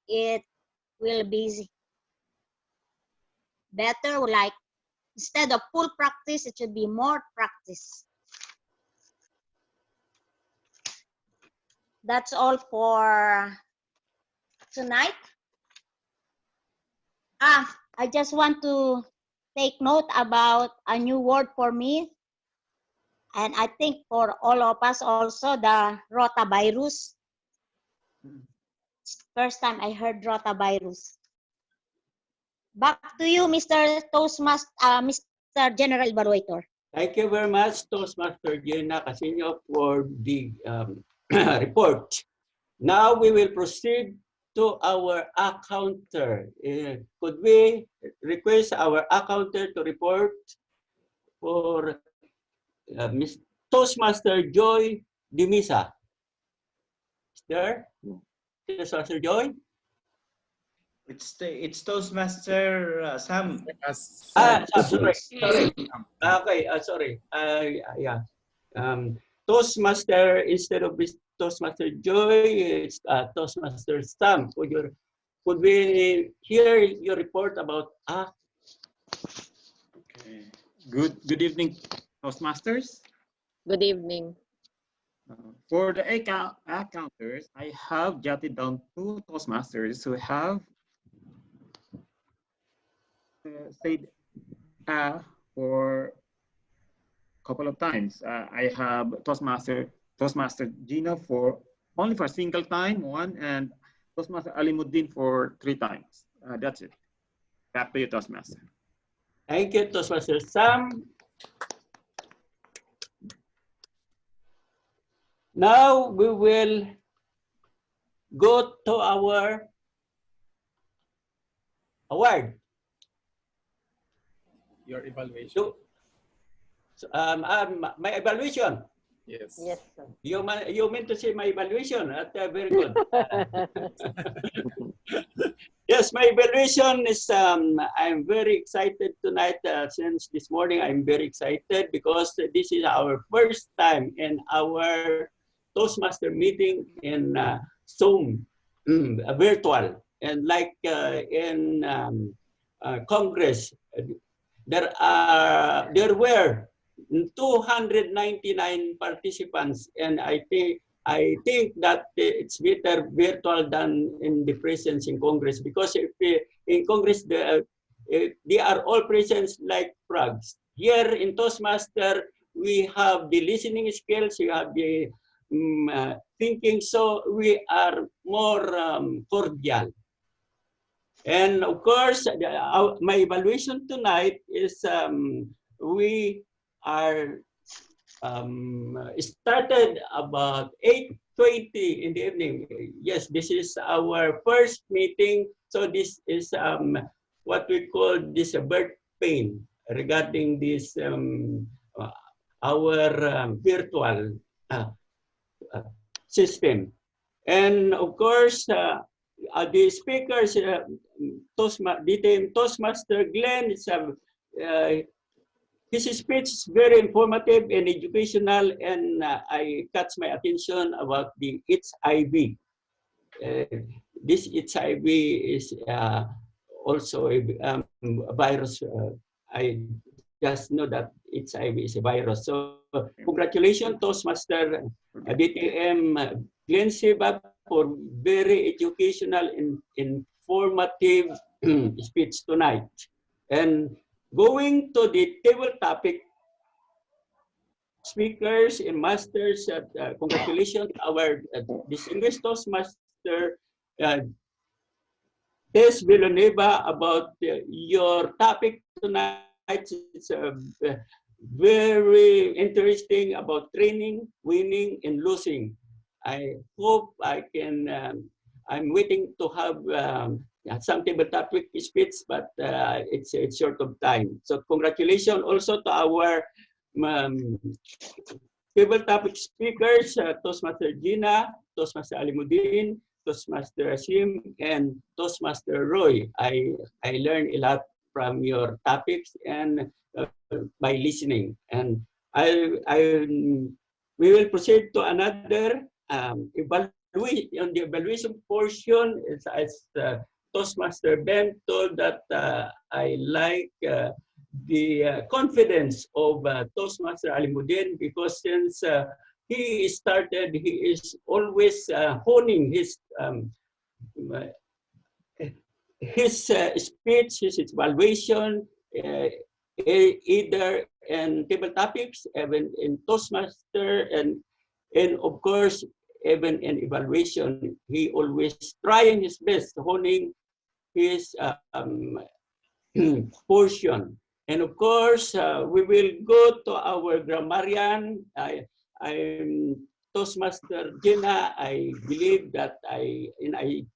it will be better, like instead of full practice, it should be more practice. That's all for tonight. I just want to take note about a new word for me, and I think for all of us also, the rotavirus. First time I heard rotavirus. Back to you, Mr. Toastmaster, Mr. General Evaluator. Thank you very much, Toastmaster Gina Casino, for the report. Now we will proceed to our accounter. Could we request our accounter to report for Ms. Toastmaster Joy Dimisa? Is there? Toastmaster Joy? It's Toastmaster Sam. Sam, sorry. Okay, sorry. Yeah. Toastmaster, instead of Toastmaster Joy, it's Toastmaster Sam. Could we hear your report about Okay. Good evening, Toastmasters. Good evening. For the accounters, I have jotted down 2 Toastmasters who have said for a couple of times. I have Toastmaster Gina for only for a single time, 1, and Toastmaster Alimuddin for 3 times. That's it. Back to you, Toastmaster. Thank you, Toastmaster Sam. Now we will go to our award. Your evaluation. My evaluation. Yes. Yes. You meant to say my evaluation. Very good. Yes, my evaluation is, I'm very excited tonight. Since this morning, I'm very excited because this is our first time in our Toastmaster meeting in Zoom, virtual. And like in Congress, there were 299 participants, and I think that it's better virtual than in the presence in Congress, because if in Congress they are all present like frogs. Here in Toastmaster, we have the listening skills, we have the thinking, so we are more cordial. And of course, my evaluation tonight is we are started about 8:20 in the evening. Yes, this is our first meeting. So this is what we call this birth pain regarding this our virtual system. And of course, the speakers, Toastmaster Glenn, is his speech is very informative and educational, and I catch my attention about the HIV. This HIV is also a virus. I just know that HIV is a virus. So congratulations, Toastmaster DTM Glenn Sebab, for very educational and informative speech tonight. And going to the table topic, speakers and masters, congratulations our distinguished Toastmaster Des Villanueva about your topic tonight. It's very interesting about training, winning, and losing. I hope I can, I'm waiting to have some table topic speech, but it's short of time. So congratulations also to our table topic speakers, Toastmaster Gina, Toastmaster Alimuddin, Toastmaster Asim and Toastmaster Roy. I learned a lot from your topics and by listening. And we will proceed to another evaluation. On the evaluation portion, as Toastmaster Ben told that I like the confidence of Toastmaster Alimuddin, because since he started, he is always honing his speech, his evaluation, either in table topics, even in Toastmaster, and of course, even in evaluation, he always trying his best, honing his portion. And of course, we will go to our grammarian. I'm Toastmaster Gina. I believe that I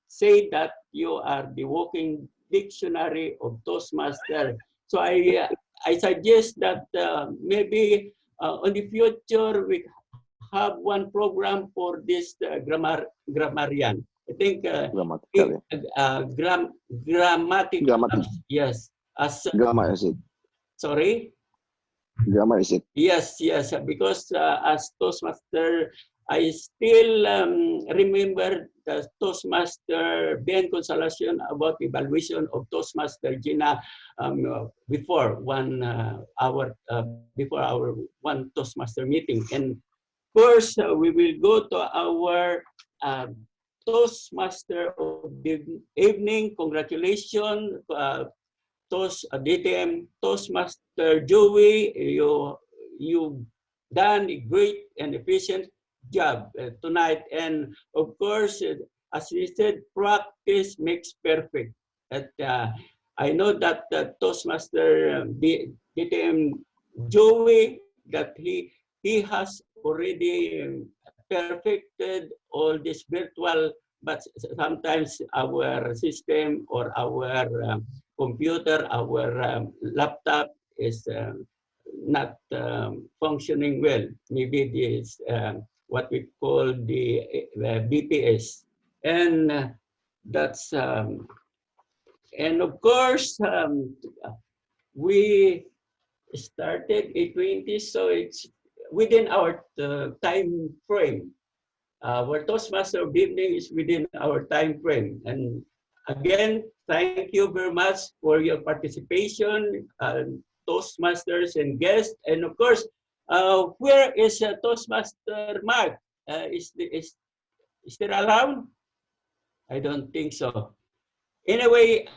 say that you are the walking dictionary of Toastmaster. So I suggest that maybe in the future we have one program for this grammarian. I think Grammatic. yes. Grammar is it. Sorry? Grammar is it. Yes, because as Toastmaster, I still remember the Toastmaster Ben Consolacion about evaluation of Toastmaster Gina before before our one Toastmaster meeting. And of course, we will go to our Toastmaster of the evening. Congratulations, DTM Toastmaster Joey. You done a great and efficient job tonight. And of course, as we said, practice makes perfect. I know that Toastmaster DTM Joey, that he has already perfected all this virtual, but sometimes our system or our computer, our laptop is not functioning well. Maybe this what we call the BPS, and that's and of course we started at 20, so it's within our time frame. Our Toastmaster of the evening is within our time frame. And again, thank you very much for your participation, Toastmasters and guests. And of course, where is Toastmaster Mark? Is there around? I don't think so. Anyway,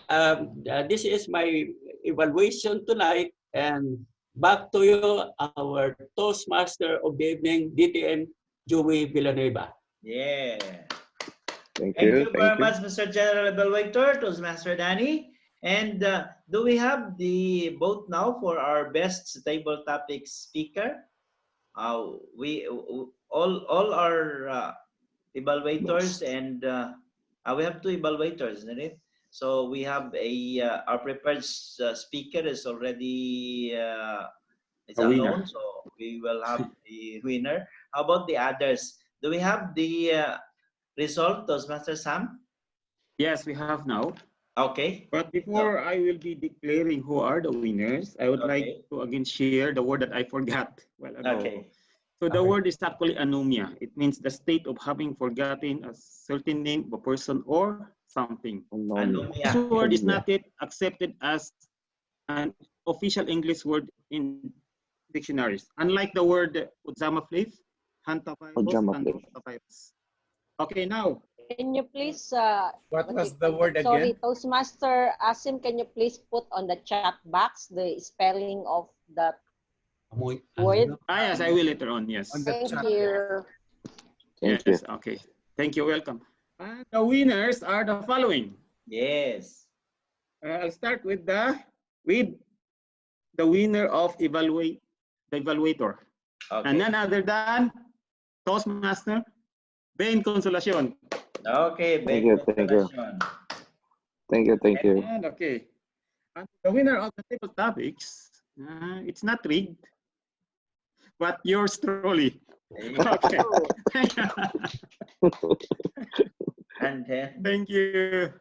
this is my evaluation tonight. And back to you, our Toastmaster of the evening, DTM Joey Villanueva. Yeah. Thank Thank you. you very much, Mr. General Evaluator, Toastmaster Danny. And do we have the vote now for our best table topic speaker? We all our evaluators, and we have two evaluators, isn't it? So we have our prepared speaker is already it's A winner. alone, so we will have the winner. How about the others? Do we have the result, Toastmaster Sam? Yes, we have now. Okay. But before I will be declaring who are the winners, I would like to again share the word that I forgot while ago. Okay. So the word is actually anomia. It means the state of having forgotten a certain name of a person or something. Anomia. This word is not yet accepted as an official English word in dictionaries. Unlike the word Ujamaflif, Hantavirus, and Hantavirus. Okay, now. Can you please, What was the word sorry, again? Toastmaster Asim, can you please put on the chat box the spelling of that word? Yes, I will later on, yes. On the Thank chat, you. Yes, okay. Thank you, welcome. The winners are the following. Yes. I'll start with the winner of the evaluator. Okay. And none other than Toastmaster Ben Consolacion. Okay, thank you. And okay. And the winner of the table topics, it's not rigged, but yours truly. Okay. And then, Thank you.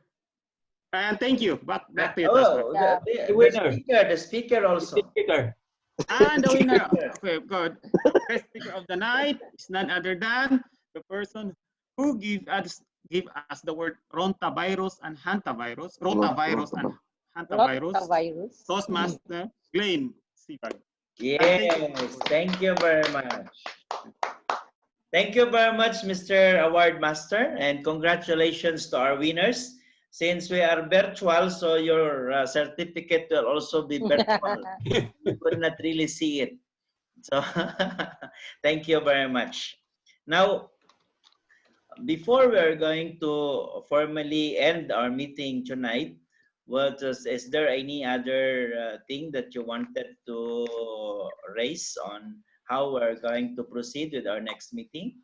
And thank you. Back to you, oh, Toastmaster. The winner, the speaker the also. speaker. And the winner, okay, good. Best speaker of the night is none other than the person who give us the word rotavirus and hantavirus, rotavirus and hantavirus, Rotavirus. Toastmaster Glenn Sibag. Yes, thank you very much. Thank you very much, Mr. Award Master, and congratulations to our winners. Since we are virtual, so your certificate will also be virtual. You could not really see it. So thank you very much. Now, before we are going to formally end our meeting tonight, is there any other thing that you wanted to raise on how we're going to proceed with our next meeting?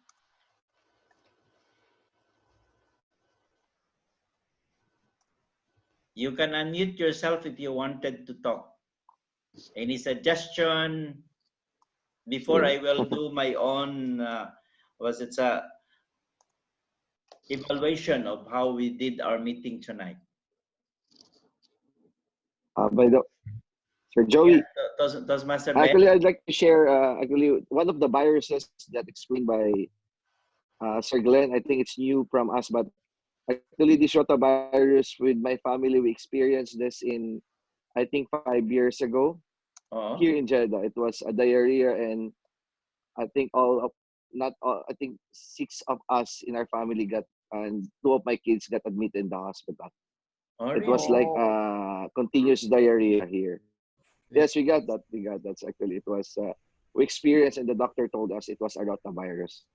You can unmute yourself if you wanted to talk. Any suggestion? Before I will do my own, evaluation of how we did our meeting tonight. By the Sir Joey. Yeah, Toastmaster Ben. Actually, I'd like to share actually one of the viruses that explained by Sir Glenn. I think it's new from us, but actually this rotavirus with my family, we experienced this in, I think 5 years ago here in Jeddah. It was a diarrhea, and I think I think 6 of us in our family got, and 2 of my kids got admitted in the hospital. It was like continuous diarrhea here. Yes, we got that. That's actually, it was, we experienced, and the doctor told us it was a rotavirus.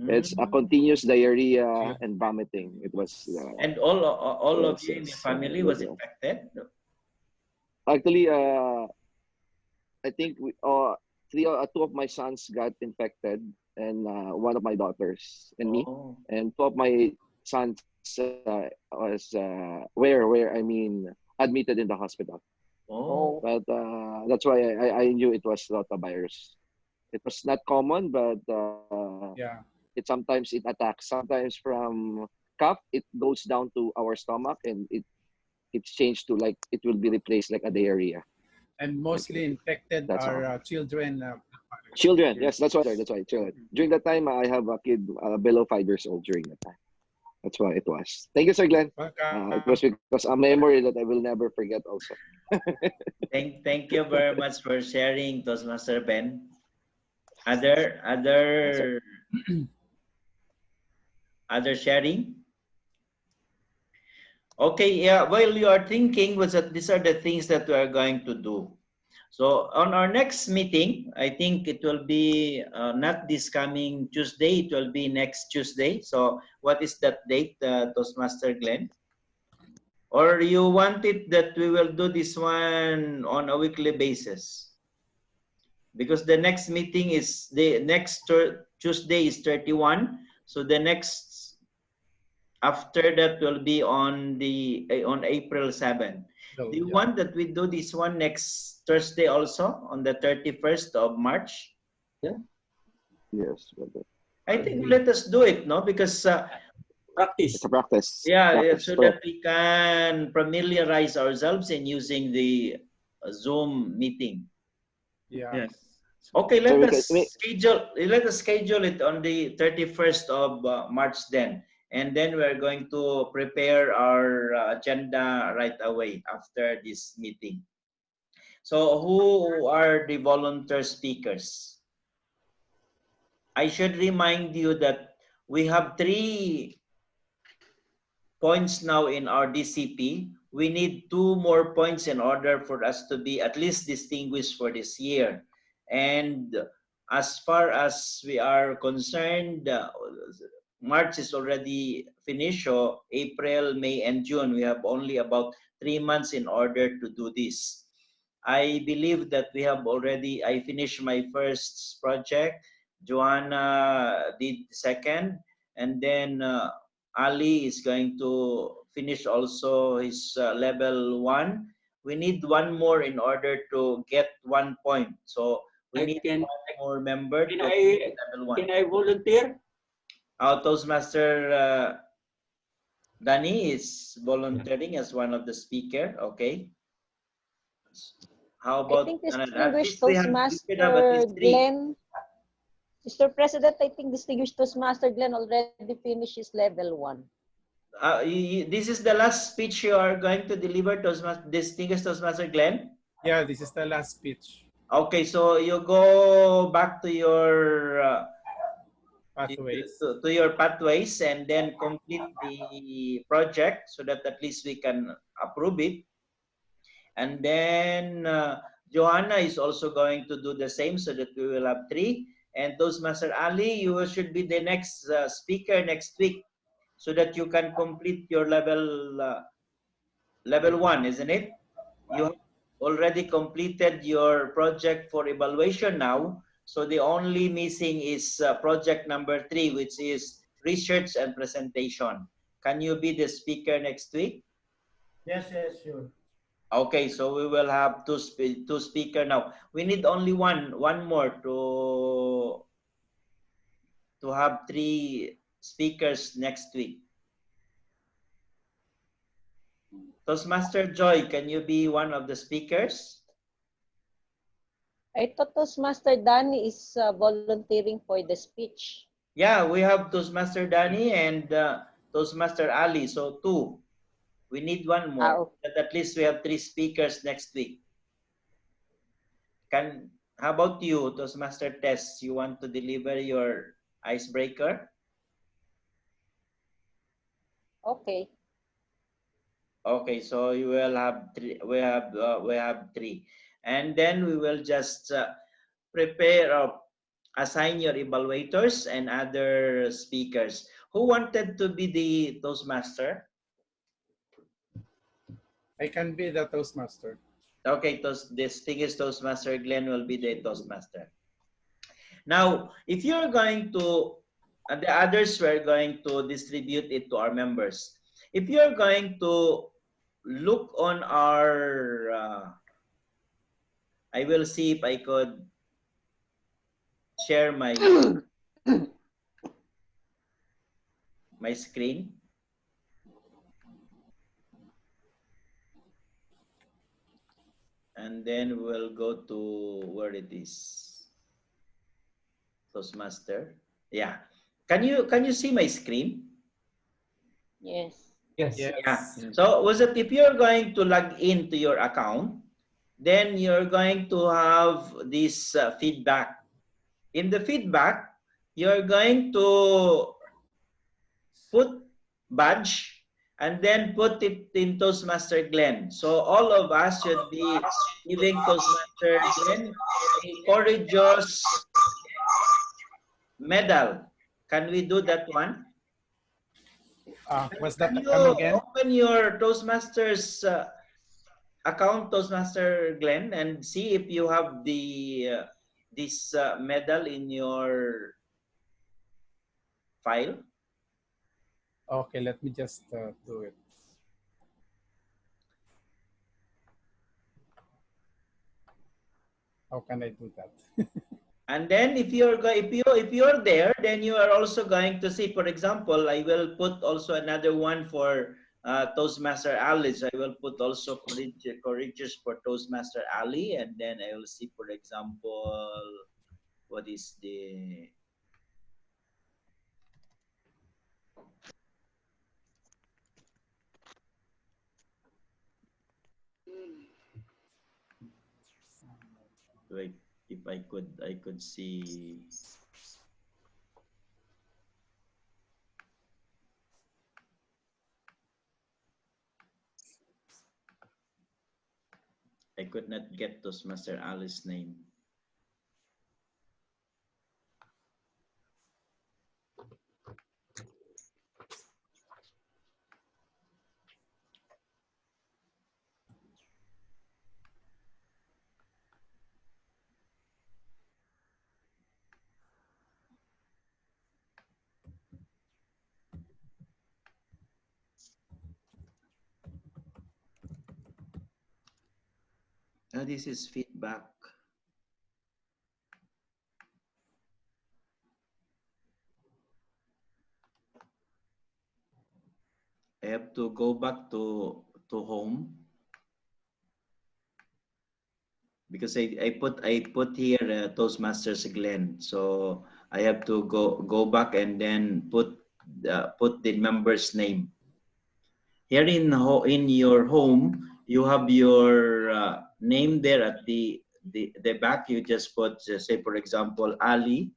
It's a continuous diarrhea and vomiting. It was. And all of you in the family was infected? Actually, I think 2 of my sons got infected, and 1 of my daughters and me, and 2 of my sons was admitted in the hospital. But that's why I knew it was rotavirus. It was not common, but it sometimes it attacks. Sometimes from cough, it goes down to our stomach, and it's changed to, like, it will be replaced like a diarrhea. And mostly infected are children. Children, yes, that's why. Children. During that time, I have a kid below 5 years old during that time. That's why it was. Thank you, Sir Glenn. It was because a memory that I will never forget also. Thank you very much for sharing, Toastmaster Ben. Other sharing? Okay, yeah, while you are thinking, these are the things that we are going to do. So on our next meeting, I think it will be not this coming Tuesday, it will be next Tuesday. So what is that date, Toastmaster Glenn? Or you want it that we will do this one on a weekly basis? Because the next meeting is, the next Tuesday is 31. So the next, after that will be on April 7. Do you want that we do this one next Thursday also, on the 31st of March? Yeah. Yes. I think let us do it, no? Because practice. It's a practice. Yeah, practice. so that we can familiarize ourselves in using the Zoom meeting. Yeah. Yes. Okay, let us schedule it on the 31st of March then. And then we're going to prepare our agenda right away after this meeting. So who are the volunteer speakers? I should remind you that we have 3 points now in our DCP. We need 2 more points in order for us to be at least distinguished for this year. And as far as we are concerned, March is already finished, so April, May, and June, we have only about 3 months in order to do this. I believe that we have already, I finished my first project, Joanna did the second, and then Ali is going to finish also his level 1. We need 1 more in order to get 1 point. So we need 1 more member to level 1. Can I volunteer? Toastmaster Danny is volunteering as one of the speaker. Okay. How I about think at distinguished least we should have at Toastmaster least three. Glenn, Mr. President, I think distinguished Toastmaster Glenn already finished his level 1. This is the last speech you are going to deliver, distinguished Toastmaster Glenn? Yeah, this is the last speech. Okay, so you go back to your Pathways. to your pathways and then complete the project so that at least we can approve it. And then Johanna is also going to do the same so that we will have three. And Toastmaster Ali, you should be the next speaker next week so that you can complete your level 1, isn't it? You have already completed your project for evaluation now. So the only missing is project number 3, which is research and presentation. Can you be the speaker next week? Yes, yes, sure. Okay, so we will have two speaker now. We need only one more to have 3 speakers next week. Toastmaster Joy, can you be one of the speakers? I thought Toastmaster Danny is volunteering for the speech. Yeah, we have Toastmaster Danny and Toastmaster Ali, so 2. We need one more. Okay. But at least we have 3 speakers next week. How about you, Toastmaster Tess? You want to deliver your icebreaker? Okay. Okay, so you will have 3. We have 3, and then we will just prepare or assign your evaluators and other speakers. Who wanted to be the Toastmaster? I can be the Toastmaster. Okay, this thing is Toastmaster Glenn will be the Toastmaster. Now, if you're going to, and the others we're going to distribute it to our members. If you're going to look on our, I will see if I could share my my screen. And then we'll go to where it is. Toastmaster. Yeah. Can you see my screen? Yes. Yes. Yes. Yeah. So was it if you're going to log into your account, then you're going to have this feedback. In the feedback, you're going to put badge and then put it in Toastmaster Glenn. So all of us should be giving Toastmaster Glenn a courageous medal. Can we do that one? What's that? Can you Come again? open your Toastmasters account, Toastmaster Glenn, and see if you have the this medal in your file? Okay, let me just do it. How can I do that? And then if you're there, then you are also going to see, for example, I will put also another one for Toastmaster Ali. So I will put also courageous for Toastmaster Ali, and then I will see, for example, what is the like if I could see. I could not get Toastmaster Ali's name. This is feedback. have to go back to home because I put here Toastmasters Glenn, so I have to go back and then put the member's name. Here in your home, you have your name there at the back. You just put, say for example, Ali.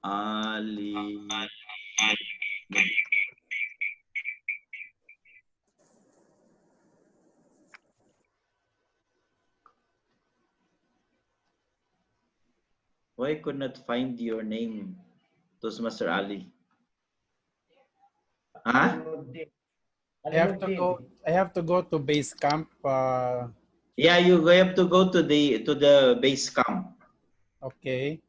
Ali. Why I could not find your name, Toastmaster Ali? Huh? I have to go. I have to go to base camp. Yeah, you have to go to the base camp. Okay.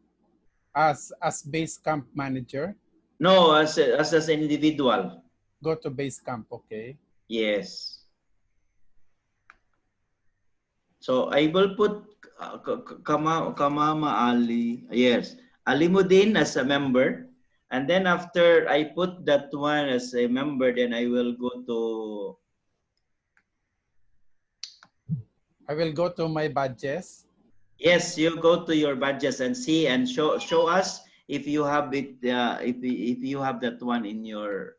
As base camp manager. No, as an individual. Go to base camp. Okay. Yes. So I will put Kamama Ali. Yes, Alimuddin as a member, and then after I put that one as a member, then I will go to. I will go to my badges. Yes, you go to your badges and see and show us if you have it. If you have that one in your.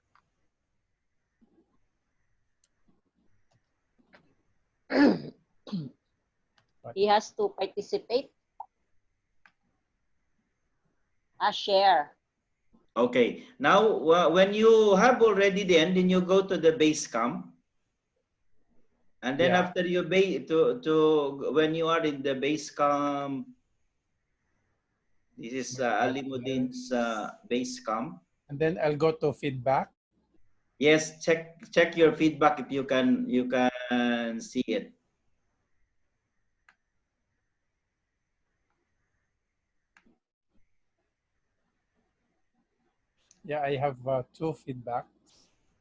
He has to participate. Share. Okay. Now, when you have already then you go to the base camp. And then after you when you are in the base camp, this is Alimuddin's base camp. And then I'll go to feedback. Yes, check your feedback if you can see it. Yeah, I have 2 feedback.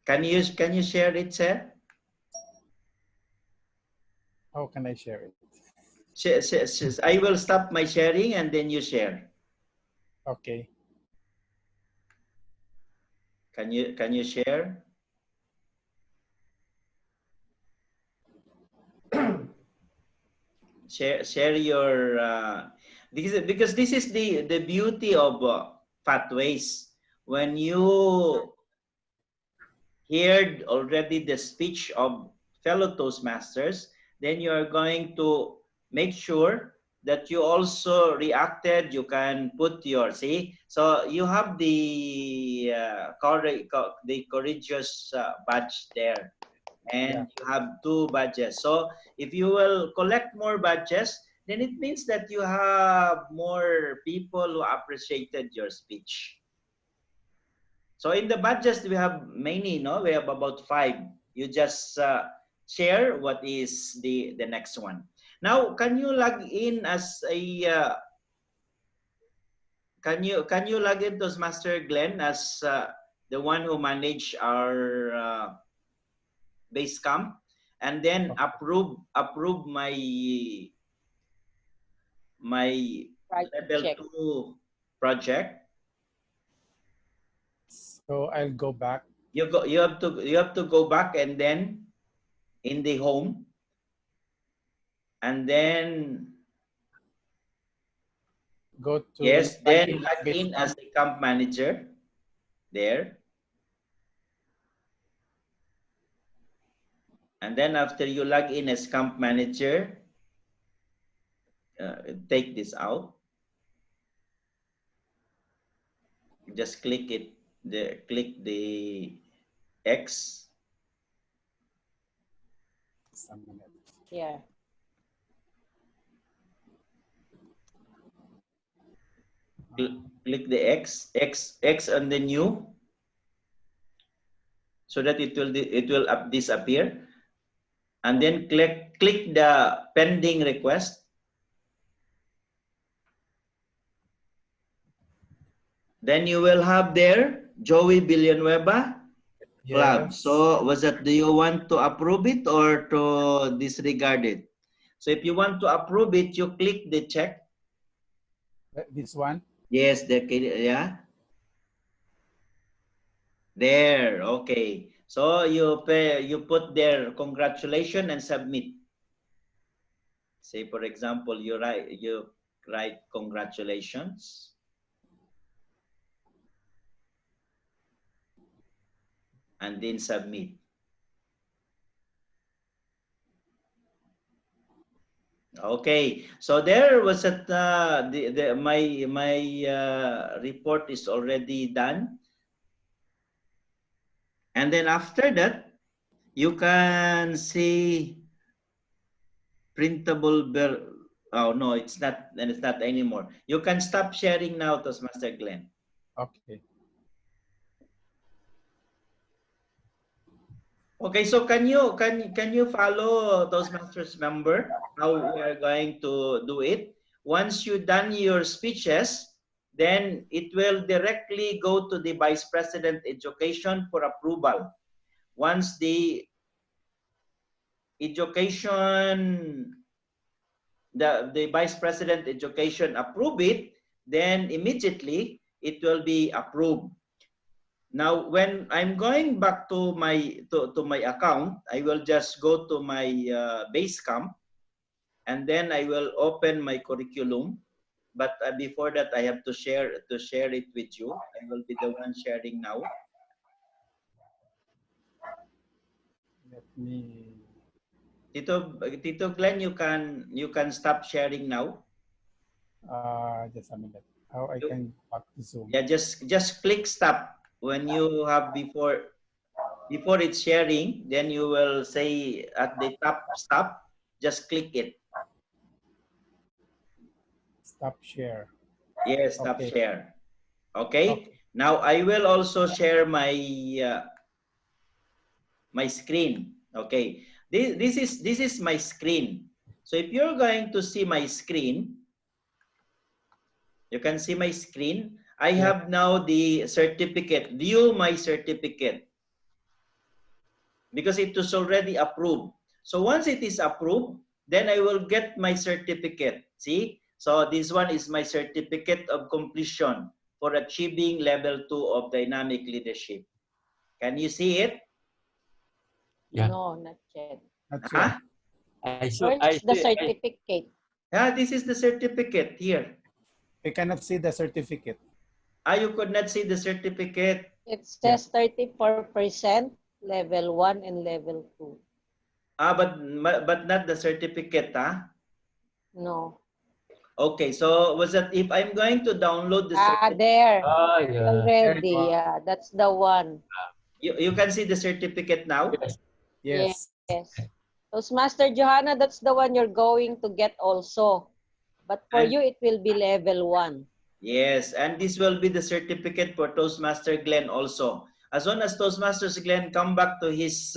Can you share it, sir? How can I share it? I will stop my sharing and then you share. Okay. Can you share? share your because this is the beauty of pathways. When you heard already the speech of fellow Toastmasters, then you are going to make sure that you also reacted. You can put your so you have the courageous badge there, and you have 2 badges. So if you will collect more badges, then it means that you have more people who appreciated your speech. So in the badges, we have many, no? We have about 5. You just share what is the next one. Now, can you log in as a can you log in to Master Glenn as the one who manage our base camp, and then approve my level 2 project. So I'll go back. You have to go back and then in the home, and then go to then log in as a camp manager there. And then after you log in as camp manager, take this out. Just click it. Click the X. Yeah. Click the X on the new, so that it will disappear, and then click the pending request. Then you will have there Joey Villanueva Club. Yes. So do you want to approve it or to disregard it? So if you want to approve it, you click the check. This one? Yes, yeah. There, okay. So you put there congratulations and submit. Say for example, you write congratulations. And then submit. Okay, so there was at my report is already done, and then after that you can see printable bill. Oh no, it's not, and it's not anymore. You can stop sharing now, Toastmaster Glenn. Okay. Okay, so can you follow Toastmasters member how we are going to do it? Once you done your speeches, then it will directly go to the Vice President Education for approval. Once the education, the Vice President Education approve it, then immediately it will be approved. Now, when I'm going back to my account, I will just go to my Basecamp, and then I will open my curriculum. But before that, I have to share it with you. I will be the one sharing now. Let me. Tito Glenn, you can stop sharing now. Just a minute. How I can back to Zoom? Yeah, just click stop when you have before it's sharing. Then you will say at the top stop. Just click it. Stop share. Yes, stop Okay. share. Okay? Okay. Now I will also share my my screen. Okay. This is my screen. So if you're going to see my screen, you can see my screen. I have now the certificate. View my certificate, because it was already approved. So once it is approved, then I will get my certificate. See? So this one is my certificate of completion for achieving level 2 of dynamic leadership. Can you see it? Yeah. No, not yet. Not Huh? yet. Where's the certificate? Yeah, this is the certificate here. We cannot see the certificate. You could not see the certificate. It says 34%, level 1 and level 2. But not the certificate, huh? No. Okay, so was that if I'm going to download the certificate? There. Oh, yeah. Already, yeah. That's the one. You can see the certificate now? Yes. Yes. Toastmaster Johanna, that's the one you're going to get also. But for And you, it will be level 1. yes, and this will be the certificate for Toastmaster Glenn also. As soon as Toastmasters Glenn come back to his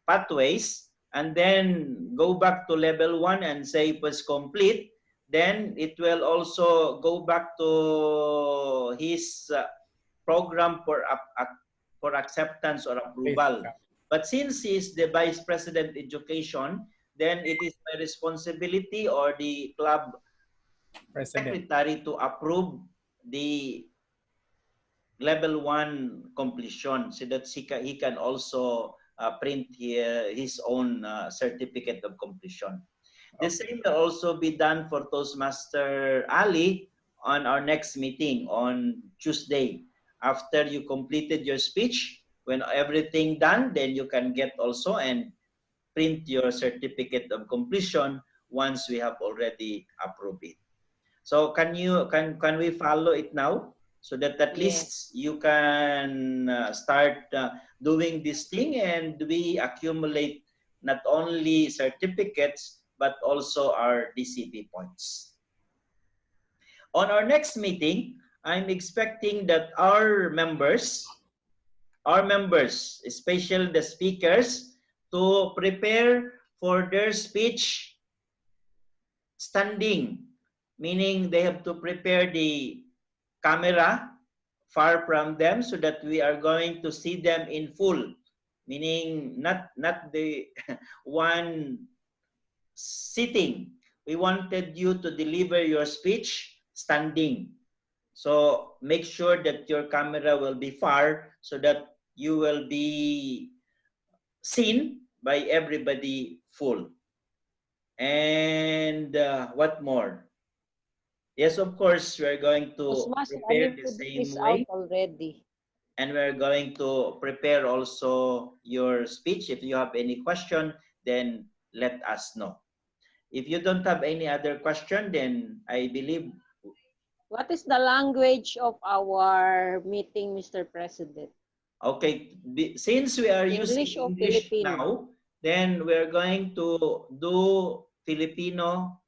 pathways and then go back to level 1 and say it was complete, then it will also go back to his program for acceptance or approval. But since he is the Vice President Education, then it is my responsibility or the club secretary to approve the level 1 completion so that he can also print his own certificate of completion. The same will also be done for Toastmaster Ali on our next meeting on Tuesday. After you completed your speech, when everything done, then you can get also and print your certificate of completion once we have already approved it. So can we follow it now so that at least you can start doing this thing and we accumulate not only certificates but also our DCP points. On our next meeting, I'm expecting that our members, especially the speakers, to prepare for their speech standing, meaning they have to prepare the camera far from them so that we are going to see them in full, meaning not the one sitting. We wanted you to deliver your speech standing. So make sure that your camera will be far so that you will be seen by everybody full. And what more? Yes, of course, we're going to Toastmaster prepare the Alimudin same is out way. already. And we're going to prepare also your speech. If you have any question, then let us know. If you don't have any other question, then I believe. What is the language of our meeting, Mr. President? Okay, since we are using English or English Filipino? now, then we're going to do Filipino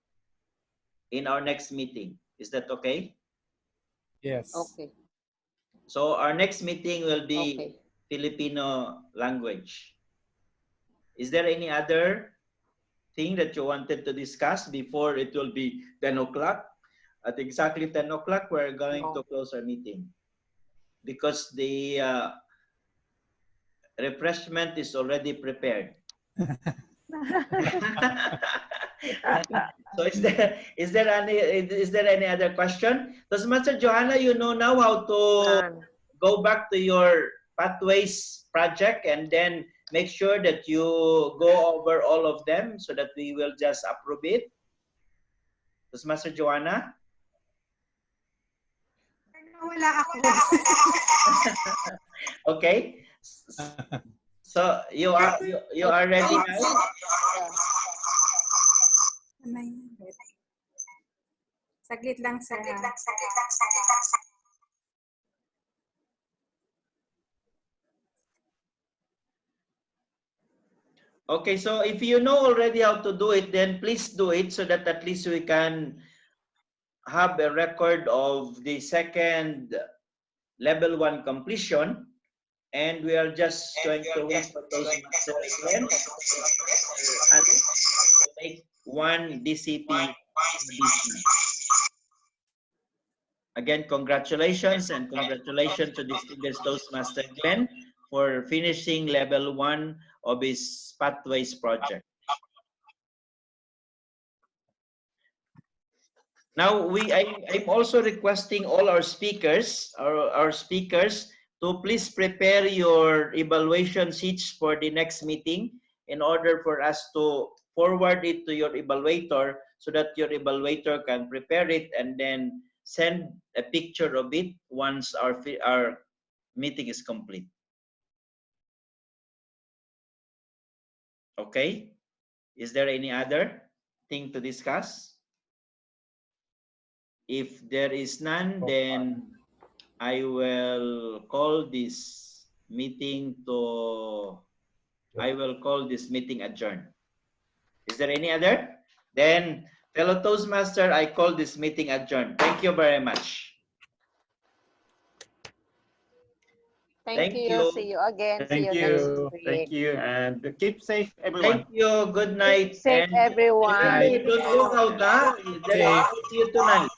in our next meeting. Is that okay? Yes. Okay. So our next meeting will be Okay. Filipino language. Is there any other thing that you wanted to discuss before it will be 10 o'clock? At exactly 10 o'clock, we're going to close our meeting because the refreshment is already prepared. So is there any other question? Does Master Johanna, you know now how to go back to your pathways project and then make sure that you go over all of them so that we will just approve it? Does Master Johanna? Wala ako. Okay. So you are ready now? Saglit lang, sir. Okay, so if you know already how to do it, then please do it so that at least we can have a record of the second level 1 completion. And we are just going to wait for those masters again to make one DCP. Again, congratulations and congratulations to distinguished Toastmaster Glenn for finishing level 1 of his Pathways project. Now, I'm also requesting all our speakers, to please prepare your evaluation sheets for the next meeting in order for us to forward it to your evaluator so that your evaluator can prepare it and then send a picture of it once our meeting is complete. Okay? Is there any other thing to discuss? If there is none, then I will call this meeting adjourned. Is there any other? Then, fellow Toastmaster, I call this meeting adjourned. Thank you very much. Thank you. See you again. Thank See you next you. week. Thank you. And keep safe, everyone. Thank you. Good night. Keep safe, everyone. Don't go out, huh? See you tonight.